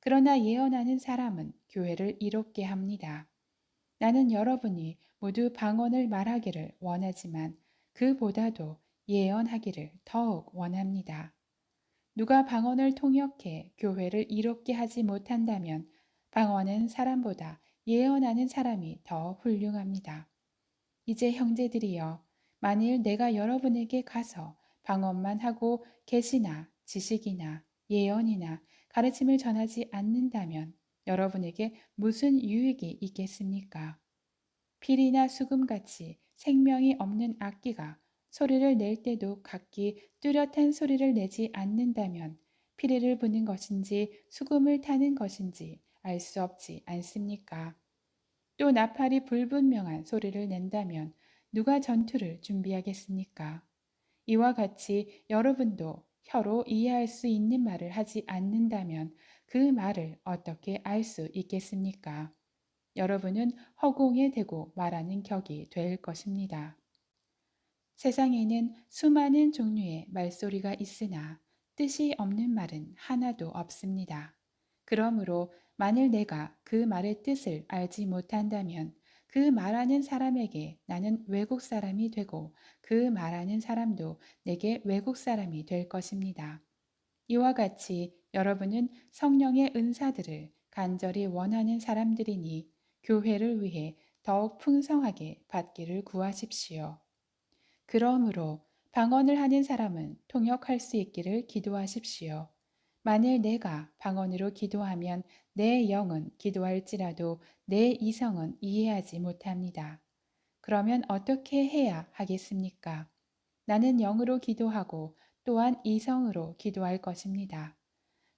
그러나 예언하는 사람은 교회를 이롭게 합니다. 나는 여러분이 모두 방언을 말하기를 원하지만 그보다도 예언하기를 더욱 원합니다. 누가 방언을 통역해 교회를 이롭게 하지 못한다면 방언은 사람보다 예언하는 사람이 더 훌륭합니다. 이제 형제들이여, 만일 내가 여러분에게 가서 방언만 하고 계시나 지식이나 예언이나 가르침을 전하지 않는다면 여러분에게 무슨 유익이 있겠습니까? 필이나 수금같이 생명이 없는 악기가 소리를 낼 때도 각기 뚜렷한 소리를 내지 않는다면 피리를 부는 것인지 수금을 타는 것인지 알 수 없지 않습니까? 또 나팔이 불분명한 소리를 낸다면 누가 전투를 준비하겠습니까? 이와 같이 여러분도 혀로 이해할 수 있는 말을 하지 않는다면 그 말을 어떻게 알 수 있겠습니까? 여러분은 허공에 대고 말하는 격이 될 것입니다. 세상에는 수많은 종류의 말소리가 있으나 뜻이 없는 말은 하나도 없습니다. 그러므로 만일 내가 그 말의 뜻을 알지 못한다면 그 말하는 사람에게 나는 외국 사람이 되고 그 말하는 사람도 내게 외국 사람이 될 것입니다. 이와 같이 여러분은 성령의 은사들을 간절히 원하는 사람들이니 교회를 위해 더욱 풍성하게 받기를 구하십시오. 그러므로 방언을 하는 사람은 통역할 수 있기를 기도하십시오. 만일 내가 방언으로 기도하면 내 영은 기도할지라도 내 이성은 이해하지 못합니다. 그러면 어떻게 해야 하겠습니까? 나는 영으로 기도하고 또한 이성으로 기도할 것입니다.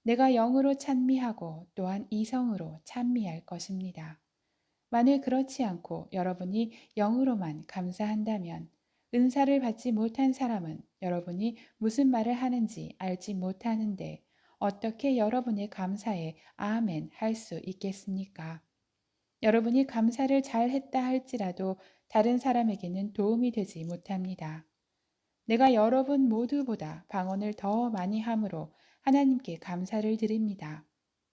내가 영으로 찬미하고 또한 이성으로 찬미할 것입니다. 만일 그렇지 않고 여러분이 영으로만 감사한다면 은사를 받지 못한 사람은 여러분이 무슨 말을 하는지 알지 못하는데 어떻게 여러분의 감사에 아멘 할 수 있겠습니까? 여러분이 감사를 잘 했다 할지라도 다른 사람에게는 도움이 되지 못합니다. 내가 여러분 모두보다 방언을 더 많이 함으로 하나님께 감사를 드립니다.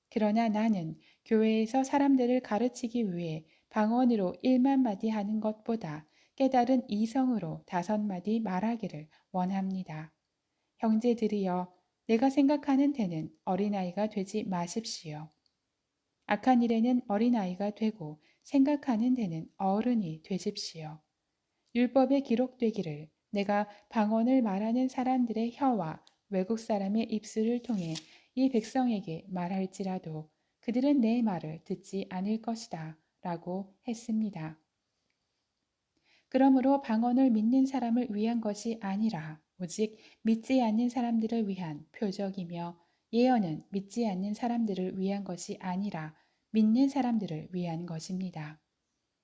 그러나 나는 교회에서 사람들을 가르치기 위해 방언으로 1만 마디 하는 것보다 깨달은 이성으로 5마디 말하기를 원합니다. 형제들이여, 내가 생각하는 데는 어린아이가 되지 마십시오. 악한 일에는 어린아이가 되고 생각하는 데는 어른이 되십시오. 율법에 기록되기를 내가 방언을 말하는 사람들의 혀와 외국 사람의 입술을 통해 이 백성에게 말할지라도 그들은 내 말을 듣지 않을 것이다 라고 했습니다. 그러므로 방언을 믿는 사람을 위한 것이 아니라 오직 믿지 않는 사람들을 위한 표적이며 예언은 믿지 않는 사람들을 위한 것이 아니라 믿는 사람들을 위한 것입니다.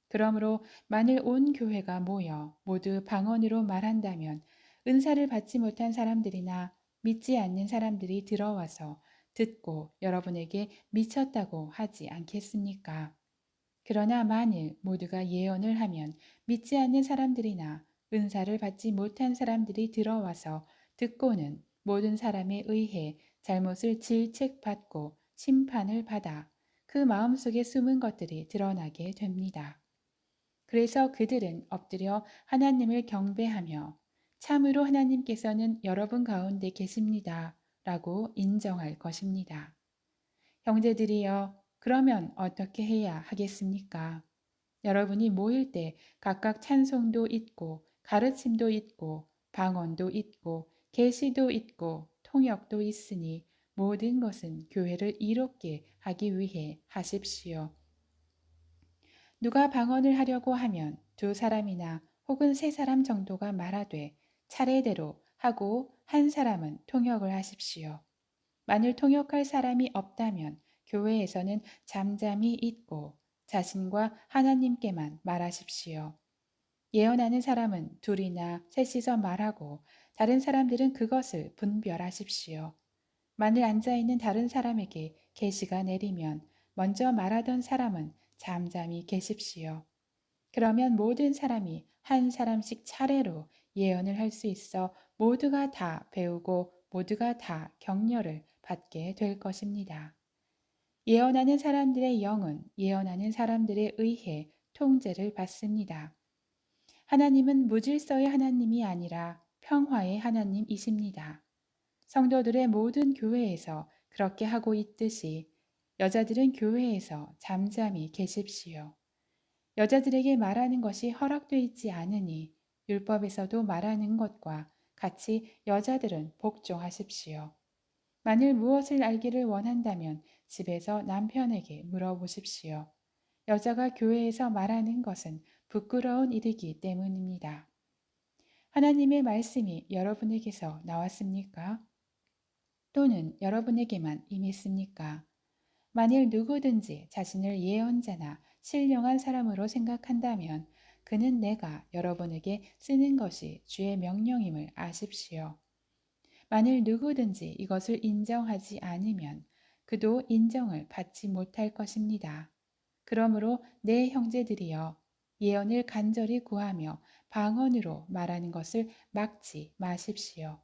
그러므로 만일 온 교회가 모여 모두 방언으로 말한다면 은사를 받지 못한 사람들이나 믿지 않는 사람들이 들어와서 듣고 여러분에게 미쳤다고 하지 않겠습니까? 그러나 만일 모두가 예언을 하면 믿지 않는 사람들이나 은사를 받지 못한 사람들이 들어와서 듣고는 모든 사람에 의해 잘못을 질책받고 심판을 받아 그 마음속에 숨은 것들이 드러나게 됩니다. 그래서 그들은 엎드려 하나님을 경배하며 참으로 하나님께서는 여러분 가운데 계십니다. 라고 인정할 것입니다. 형제들이여, 그러면 어떻게 해야 하겠습니까? 여러분이 모일 때 각각 찬송도 있고 가르침도 있고 방언도 있고 계시도 있고 통역도 있으니 모든 것은 교회를 이롭게 하기 위해 하십시오. 누가 방언을 하려고 하면 두 사람이나 혹은 세 사람 정도가 말하되 차례대로 하고 한 사람은 통역을 하십시오. 만일 통역할 사람이 없다면 교회에서는 잠잠히 있고 자신과 하나님께만 말하십시오. 예언하는 사람은 둘이나 셋이서 말하고 다른 사람들은 그것을 분별하십시오. 만일 앉아있는 다른 사람에게 계시가 내리면 먼저 말하던 사람은 잠잠히 계십시오. 그러면 모든 사람이 한 사람씩 차례로 예언을 할 수 있어 모두가 다 배우고 모두가 다 격려를 받게 될 것입니다. 예언하는 사람들의 영은 예언하는 사람들에 의해 통제를 받습니다. 하나님은 무질서의 하나님이 아니라 평화의 하나님이십니다. 성도들의 모든 교회에서 그렇게 하고 있듯이 여자들은 교회에서 잠잠히 계십시오. 여자들에게 말하는 것이 허락되어 있지 않으니 율법에서도 말하는 것과 같이 여자들은 복종하십시오. 만일 무엇을 알기를 원한다면 집에서 남편에게 물어보십시오. 여자가 교회에서 말하는 것은 부끄러운 일이기 때문입니다. 하나님의 말씀이 여러분에게서 나왔습니까? 또는 여러분에게만 임했습니까? 만일 누구든지 자신을 예언자나 신령한 사람으로 생각한다면 그는 내가 여러분에게 쓰는 것이 주의 명령임을 아십시오. 만일 누구든지 이것을 인정하지 않으면 그도 인정을 받지 못할 것입니다. 그러므로 내 형제들이여 예언을 간절히 구하며 방언으로 말하는 것을 막지 마십시오.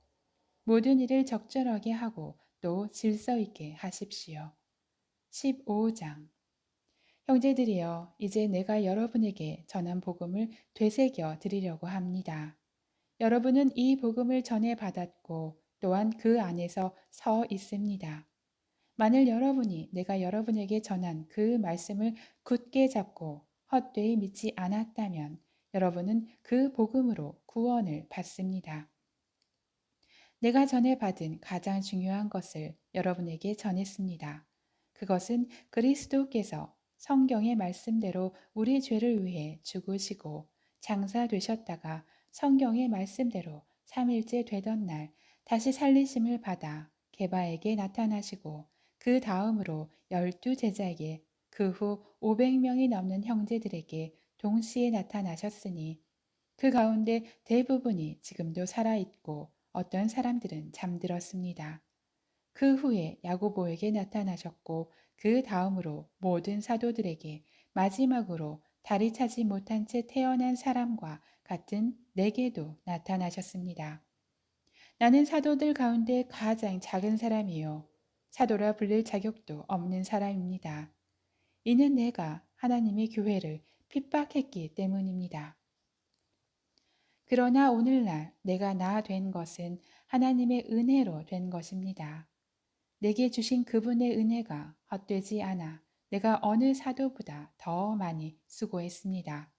모든 일을 적절하게 하고 또 질서 있게 하십시오. 15장 형제들이여 이제 내가 여러분에게 전한 복음을 되새겨 드리려고 합니다. 여러분은 이 복음을 전해 받았고 또한 그 안에서 서 있습니다. 만일 여러분이 내가 여러분에게 전한 그 말씀을 굳게 잡고 헛되이 믿지 않았다면 여러분은 그 복음으로 구원을 받습니다. 내가 전해 받은 가장 중요한 것을 여러분에게 전했습니다. 그것은 그리스도께서 성경의 말씀대로 우리 죄를 위해 죽으시고 장사되셨다가 성경의 말씀대로 3일째 되던 날 다시 살리심을 받아 게바에게 나타나시고 그 다음으로 12제자에게 그 후 500명이 넘는 형제들에게 동시에 나타나셨으니 그 가운데 대부분이 지금도 살아있고 어떤 사람들은 잠들었습니다. 그 후에 야고보에게 나타나셨고 그 다음으로 모든 사도들에게 마지막으로 다리 차지 못한 채 태어난 사람과 같은 내게도 나타나셨습니다. 나는 사도들 가운데 가장 작은 사람이요. 사도라 불릴 자격도 없는 사람입니다. 이는 내가 하나님의 교회를 핍박했기 때문입니다. 그러나 오늘날 내가 나 된 것은 하나님의 은혜로 된 것입니다. 내게 주신 그분의 은혜가 헛되지 않아 내가 어느 사도보다 더 많이 수고했습니다.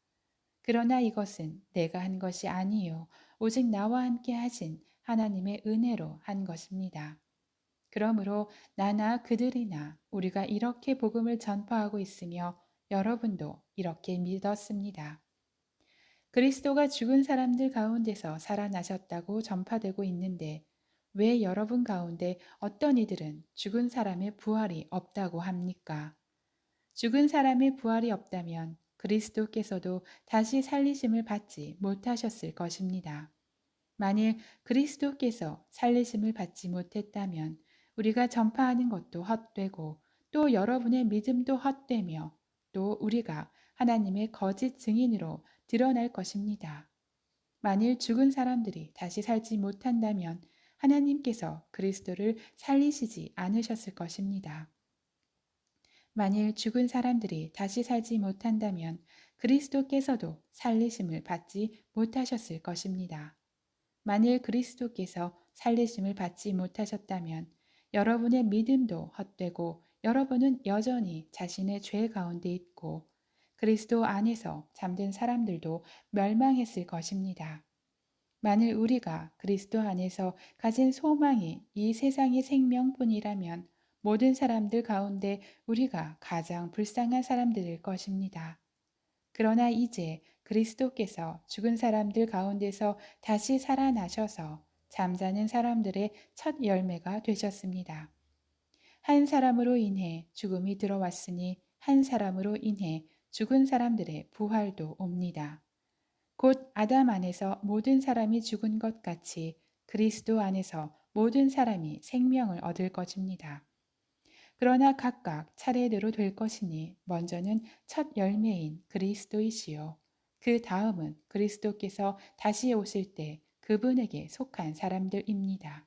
그러나 이것은 내가 한 것이 아니요 오직 나와 함께 하신 하나님의 은혜로 한 것입니다. 그러므로 나나 그들이나 우리가 이렇게 복음을 전파하고 있으며 여러분도 이렇게 믿었습니다. 그리스도가 죽은 사람들 가운데서 살아나셨다고 전파되고 있는데 왜 여러분 가운데 어떤 이들은 죽은 사람의 부활이 없다고 합니까? 죽은 사람의 부활이 없다면 그리스도께서도 다시 살리심을 받지 못하셨을 것입니다. 만일 그리스도께서 살리심을 받지 못했다면 우리가 전파하는 것도 헛되고 또 여러분의 믿음도 헛되며 또 우리가 하나님의 거짓 증인으로 드러날 것입니다. 만일 죽은 사람들이 다시 살지 못한다면 하나님께서 그리스도를 살리시지 않으셨을 것입니다. 만일 죽은 사람들이 다시 살지 못한다면 그리스도께서도 살리심을 받지 못하셨을 것입니다. 만일 그리스도께서 살리심을 받지 못하셨다면 여러분의 믿음도 헛되고 여러분은 여전히 자신의 죄 가운데 있고 그리스도 안에서 잠든 사람들도 멸망했을 것입니다. 만일 우리가 그리스도 안에서 가진 소망이 이 세상의 생명뿐이라면 모든 사람들 가운데 우리가 가장 불쌍한 사람들일 것입니다. 그러나 이제 그리스도께서 죽은 사람들 가운데서 다시 살아나셔서 잠자는 사람들의 첫 열매가 되셨습니다. 한 사람으로 인해 죽음이 들어왔으니 한 사람으로 인해 죽은 사람들의 부활도 옵니다. 곧 아담 안에서 모든 사람이 죽은 것 같이 그리스도 안에서 모든 사람이 생명을 얻을 것입니다. 그러나 각각 차례대로 될 것이니 먼저는 첫 열매인 그리스도이시요. 그 다음은 그리스도께서 다시 오실 때 그분에게 속한 사람들입니다.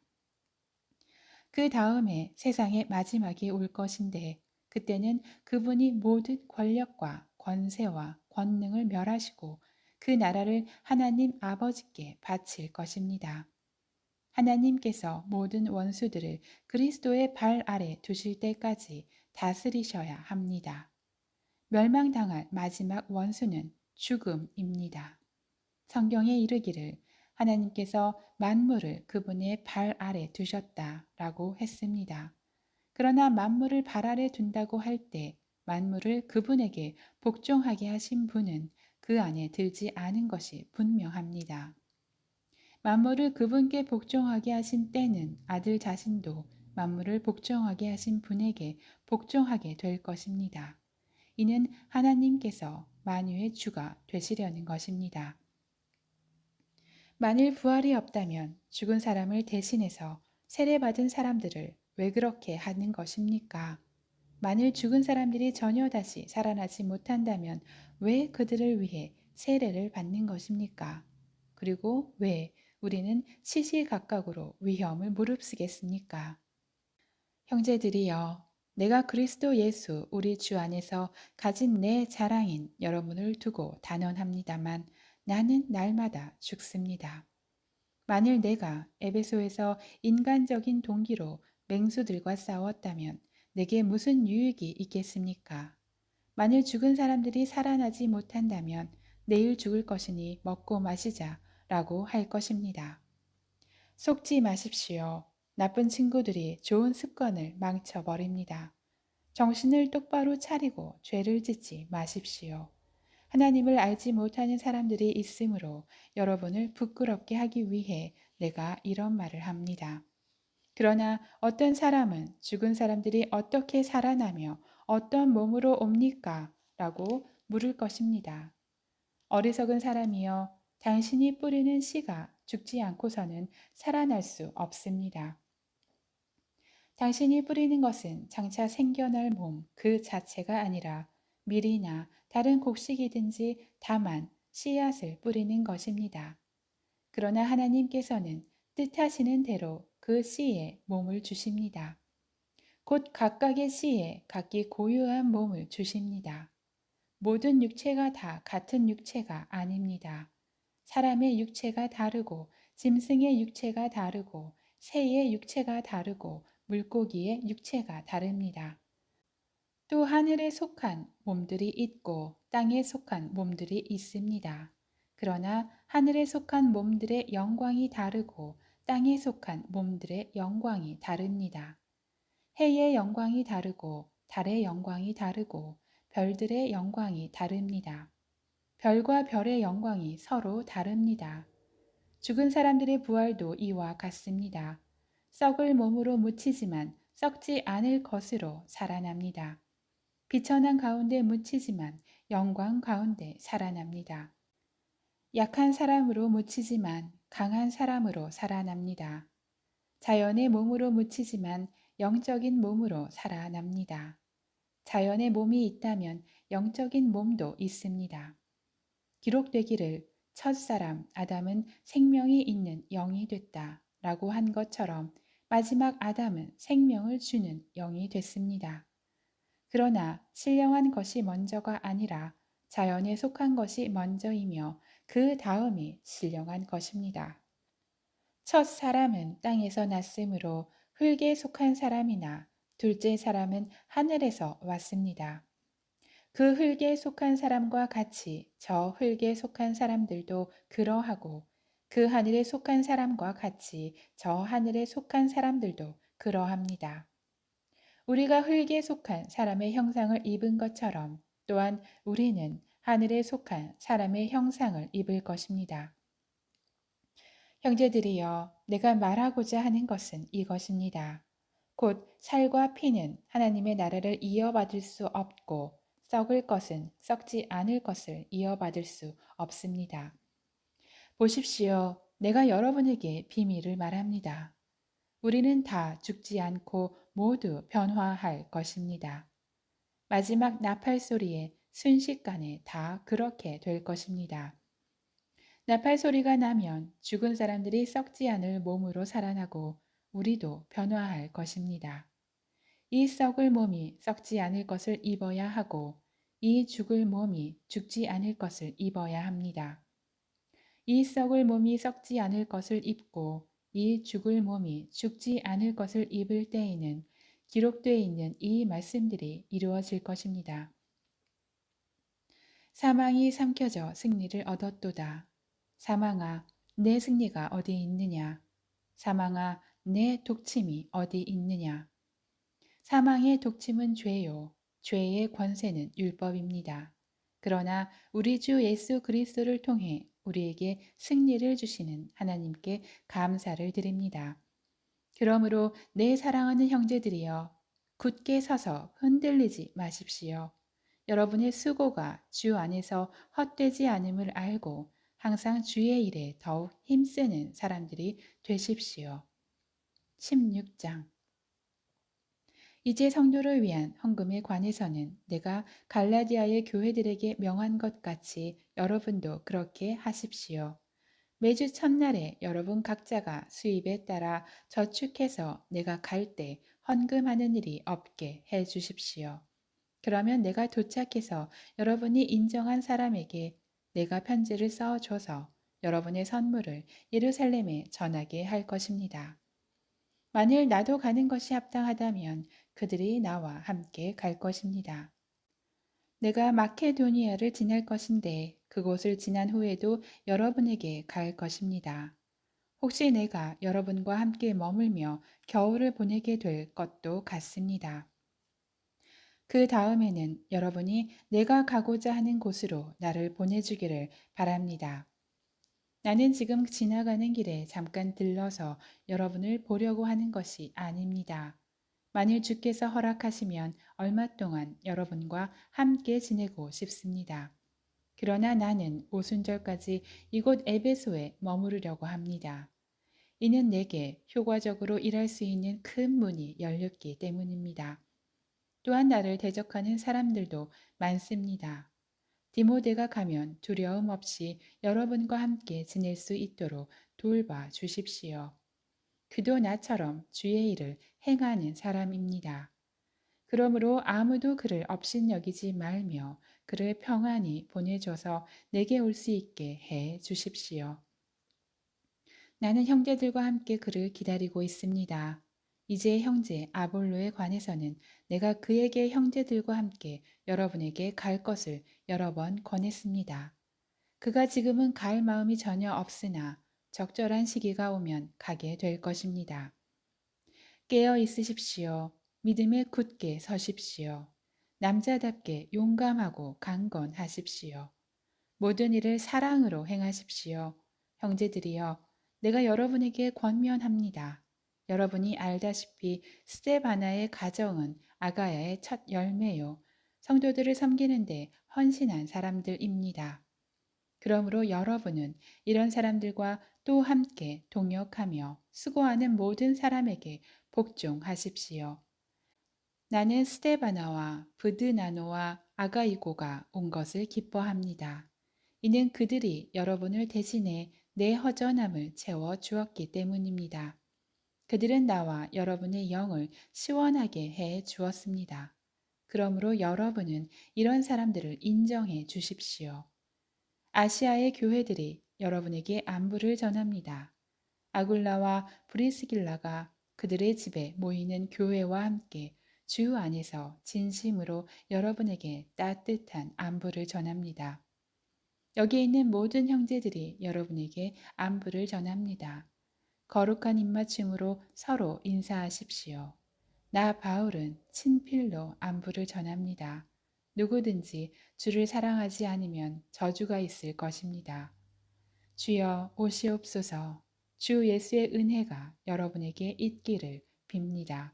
그 다음에 세상의 마지막이 올 것인데 그때는 그분이 모든 권력과 권세와 권능을 멸하시고 그 나라를 하나님 아버지께 바칠 것입니다. 하나님께서 모든 원수들을 그리스도의 발 아래 두실 때까지 다스리셔야 합니다. 멸망당할 마지막 원수는 죽음입니다. 성경에 이르기를 하나님께서 만물을 그분의 발 아래 두셨다라고 했습니다. 그러나 만물을 발 아래 둔다고 할 때 만물을 그분에게 복종하게 하신 분은 그 안에 들지 않은 것이 분명합니다. 만물을 그분께 복종하게 하신 때는 아들 자신도 만물을 복종하게 하신 분에게 복종하게 될 것입니다. 이는 하나님께서 만유의 주가 되시려는 것입니다. 만일 부활이 없다면 죽은 사람을 대신해서 세례받은 사람들을 왜 그렇게 하는 것입니까? 만일 죽은 사람들이 전혀 다시 살아나지 못한다면 왜 그들을 위해 세례를 받는 것입니까? 그리고 왜 우리는 시시각각으로 위험을 무릅쓰겠습니까? 형제들이여, 내가 그리스도 예수 우리 주 안에서 가진 내 자랑인 여러분을 두고 단언합니다만 나는 날마다 죽습니다. 만일 내가 에베소에서 인간적인 동기로 맹수들과 싸웠다면 내게 무슨 유익이 있겠습니까? 만일 죽은 사람들이 살아나지 못한다면 내일 죽을 것이니 먹고 마시자 라고 할 것입니다. 속지 마십시오. 나쁜 친구들이 좋은 습관을 망쳐버립니다. 정신을 똑바로 차리고 죄를 짓지 마십시오. 하나님을 알지 못하는 사람들이 있으므로 여러분을 부끄럽게 하기 위해 내가 이런 말을 합니다. 그러나 어떤 사람은 죽은 사람들이 어떻게 살아나며 어떤 몸으로 옵니까? 라고 물을 것입니다. 어리석은 사람이여, 당신이 뿌리는 씨가 죽지 않고서는 살아날 수 없습니다. 당신이 뿌리는 것은 장차 생겨날 몸 그 자체가 아니라 밀이나 다른 곡식이든지 다만 씨앗을 뿌리는 것입니다. 그러나 하나님께서는 뜻하시는 대로 그 씨에 몸을 주십니다. 곧 각각의 씨에 각기 고유한 몸을 주십니다. 모든 육체가 다 같은 육체가 아닙니다. 사람의 육체가 다르고 짐승의 육체가 다르고 새의 육체가 다르고 물고기의 육체가 다릅니다. 또 하늘에 속한 몸들이 있고 땅에 속한 몸들이 있습니다. 그러나 하늘에 속한 몸들의 영광이 다르고 땅에 속한 몸들의 영광이 다릅니다. 해의 영광이 다르고 달의 영광이 다르고 별들의 영광이 다릅니다. 별과 별의 영광이 서로 다릅니다. 죽은 사람들의 부활도 이와 같습니다. 썩을 몸으로 묻히지만 썩지 않을 것으로 살아납니다. 비천한 가운데 묻히지만 영광 가운데 살아납니다. 약한 사람으로 묻히지만 강한 사람으로 살아납니다. 자연의 몸으로 묻히지만 영적인 몸으로 살아납니다. 자연의 몸이 있다면 영적인 몸도 있습니다. 기록되기를 첫사람 아담은 생명이 있는 영이 됐다 라고 한 것처럼 마지막 아담은 생명을 주는 영이 됐습니다. 그러나 신령한 것이 먼저가 아니라 자연에 속한 것이 먼저이며 그 다음이 신령한 것입니다. 첫 사람은 땅에서 났으므로 흙에 속한 사람이나 둘째 사람은 하늘에서 왔습니다. 그 흙에 속한 사람과 같이 저 흙에 속한 사람들도 그러하고 그 하늘에 속한 사람과 같이 저 하늘에 속한 사람들도 그러합니다. 우리가 흙에 속한 사람의 형상을 입은 것처럼 또한 우리는 하늘에 속한 사람의 형상을 입을 것입니다. 형제들이여, 내가 말하고자 하는 것은 이것입니다. 곧 살과 피는 하나님의 나라를 이어받을 수 없고 썩을 것은 썩지 않을 것을 이어받을 수 없습니다. 보십시오. 내가 여러분에게 비밀을 말합니다. 우리는 다 죽지 않고 모두 변화할 것입니다. 마지막 나팔 소리에 순식간에 다 그렇게 될 것입니다. 나팔 소리가 나면 죽은 사람들이 썩지 않을 몸으로 살아나고 우리도 변화할 것입니다. 이 썩을 몸이 썩지 않을 것을 입어야 하고 이 죽을 몸이 죽지 않을 것을 입어야 합니다. 이 썩을 몸이 썩지 않을 것을 입고 이 죽을 몸이 죽지 않을 것을 입을 때에는 기록되어 있는 이 말씀들이 이루어질 것입니다. 사망이 삼켜져 승리를 얻었도다. 사망아, 내 승리가 어디 있느냐? 사망아, 내 독침이 어디 있느냐? 사망의 독침은 죄요. 죄의 권세는 율법입니다. 그러나 우리 주 예수 그리스도를 통해 우리에게 승리를 주시는 하나님께 감사를 드립니다. 그러므로 내 사랑하는 형제들이여, 굳게 서서 흔들리지 마십시오. 여러분의 수고가 주 안에서 헛되지 않음을 알고 항상 주의 일에 더욱 힘쓰는 사람들이 되십시오. 16장. 이제 성도를 위한 헌금에 관해서는 내가 갈라디아의 교회들에게 명한 것 같이 여러분도 그렇게 하십시오. 매주 첫날에 여러분 각자가 수입에 따라 저축해서 내가 갈 때 헌금하는 일이 없게 해 주십시오. 그러면 내가 도착해서 여러분이 인정한 사람에게 내가 편지를 써줘서 여러분의 선물을 예루살렘에 전하게 할 것입니다. 만일 나도 가는 것이 합당하다면 그들이 나와 함께 갈 것입니다. 내가 마케도니아를 지날 것인데 그곳을 지난 후에도 여러분에게 갈 것입니다. 혹시 내가 여러분과 함께 머물며 겨울을 보내게 될 것도 같습니다. 그 다음에는 여러분이 내가 가고자 하는 곳으로 나를 보내주기를 바랍니다. 나는 지금 지나가는 길에 잠깐 들러서 여러분을 보려고 하는 것이 아닙니다. 만일 주께서 허락하시면 얼마 동안 여러분과 함께 지내고 싶습니다. 그러나 나는 오순절까지 이곳 에베소에 머무르려고 합니다. 이는 내게 효과적으로 일할 수 있는 큰 문이 열렸기 때문입니다. 또한 나를 대적하는 사람들도 많습니다. 디모데가 가면 두려움 없이 여러분과 함께 지낼 수 있도록 돌봐 주십시오. 그도 나처럼 주의 일을 행하는 사람입니다. 그러므로 아무도 그를 업신여기지 말며 그를 평안히 보내줘서 내게 올 수 있게 해 주십시오. 나는 형제들과 함께 그를 기다리고 있습니다. 이제 형제 아볼로에 관해서는 내가 그에게 형제들과 함께 여러분에게 갈 것을 여러 번 권했습니다. 그가 지금은 갈 마음이 전혀 없으나 적절한 시기가 오면 가게 될 것입니다. 깨어 있으십시오. 믿음에 굳게 서십시오. 남자답게 용감하고 강건하십시오. 모든 일을 사랑으로 행하십시오. 형제들이여, 내가 여러분에게 권면합니다. 여러분이 알다시피 스데바나의 가정은 아가야의 첫 열매요. 성도들을 섬기는데 헌신한 사람들입니다. 그러므로 여러분은 이런 사람들과 또 함께 동역하며 수고하는 모든 사람에게 복종하십시오. 나는 스데바나와 브드나노와 아가이고가 온 것을 기뻐합니다. 이는 그들이 여러분을 대신해 내 허전함을 채워 주었기 때문입니다. 그들은 나와 여러분의 영을 시원하게 해 주었습니다. 그러므로 여러분은 이런 사람들을 인정해 주십시오. 아시아의 교회들이 여러분에게 안부를 전합니다. 아굴라와 브리스길라가 그들의 집에 모이는 교회와 함께 주 안에서 진심으로 여러분에게 따뜻한 안부를 전합니다. 여기에 있는 모든 형제들이 여러분에게 안부를 전합니다. 거룩한 입맞춤으로 서로 인사하십시오. 나 바울은 친필로 안부를 전합니다. 누구든지 주를 사랑하지 않으면 저주가 있을 것입니다. 주여 오시옵소서. 주 예수의 은혜가 여러분에게 있기를 빕니다.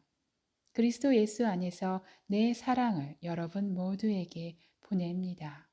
그리스도 예수 안에서 내 사랑을 여러분 모두에게 보냅니다.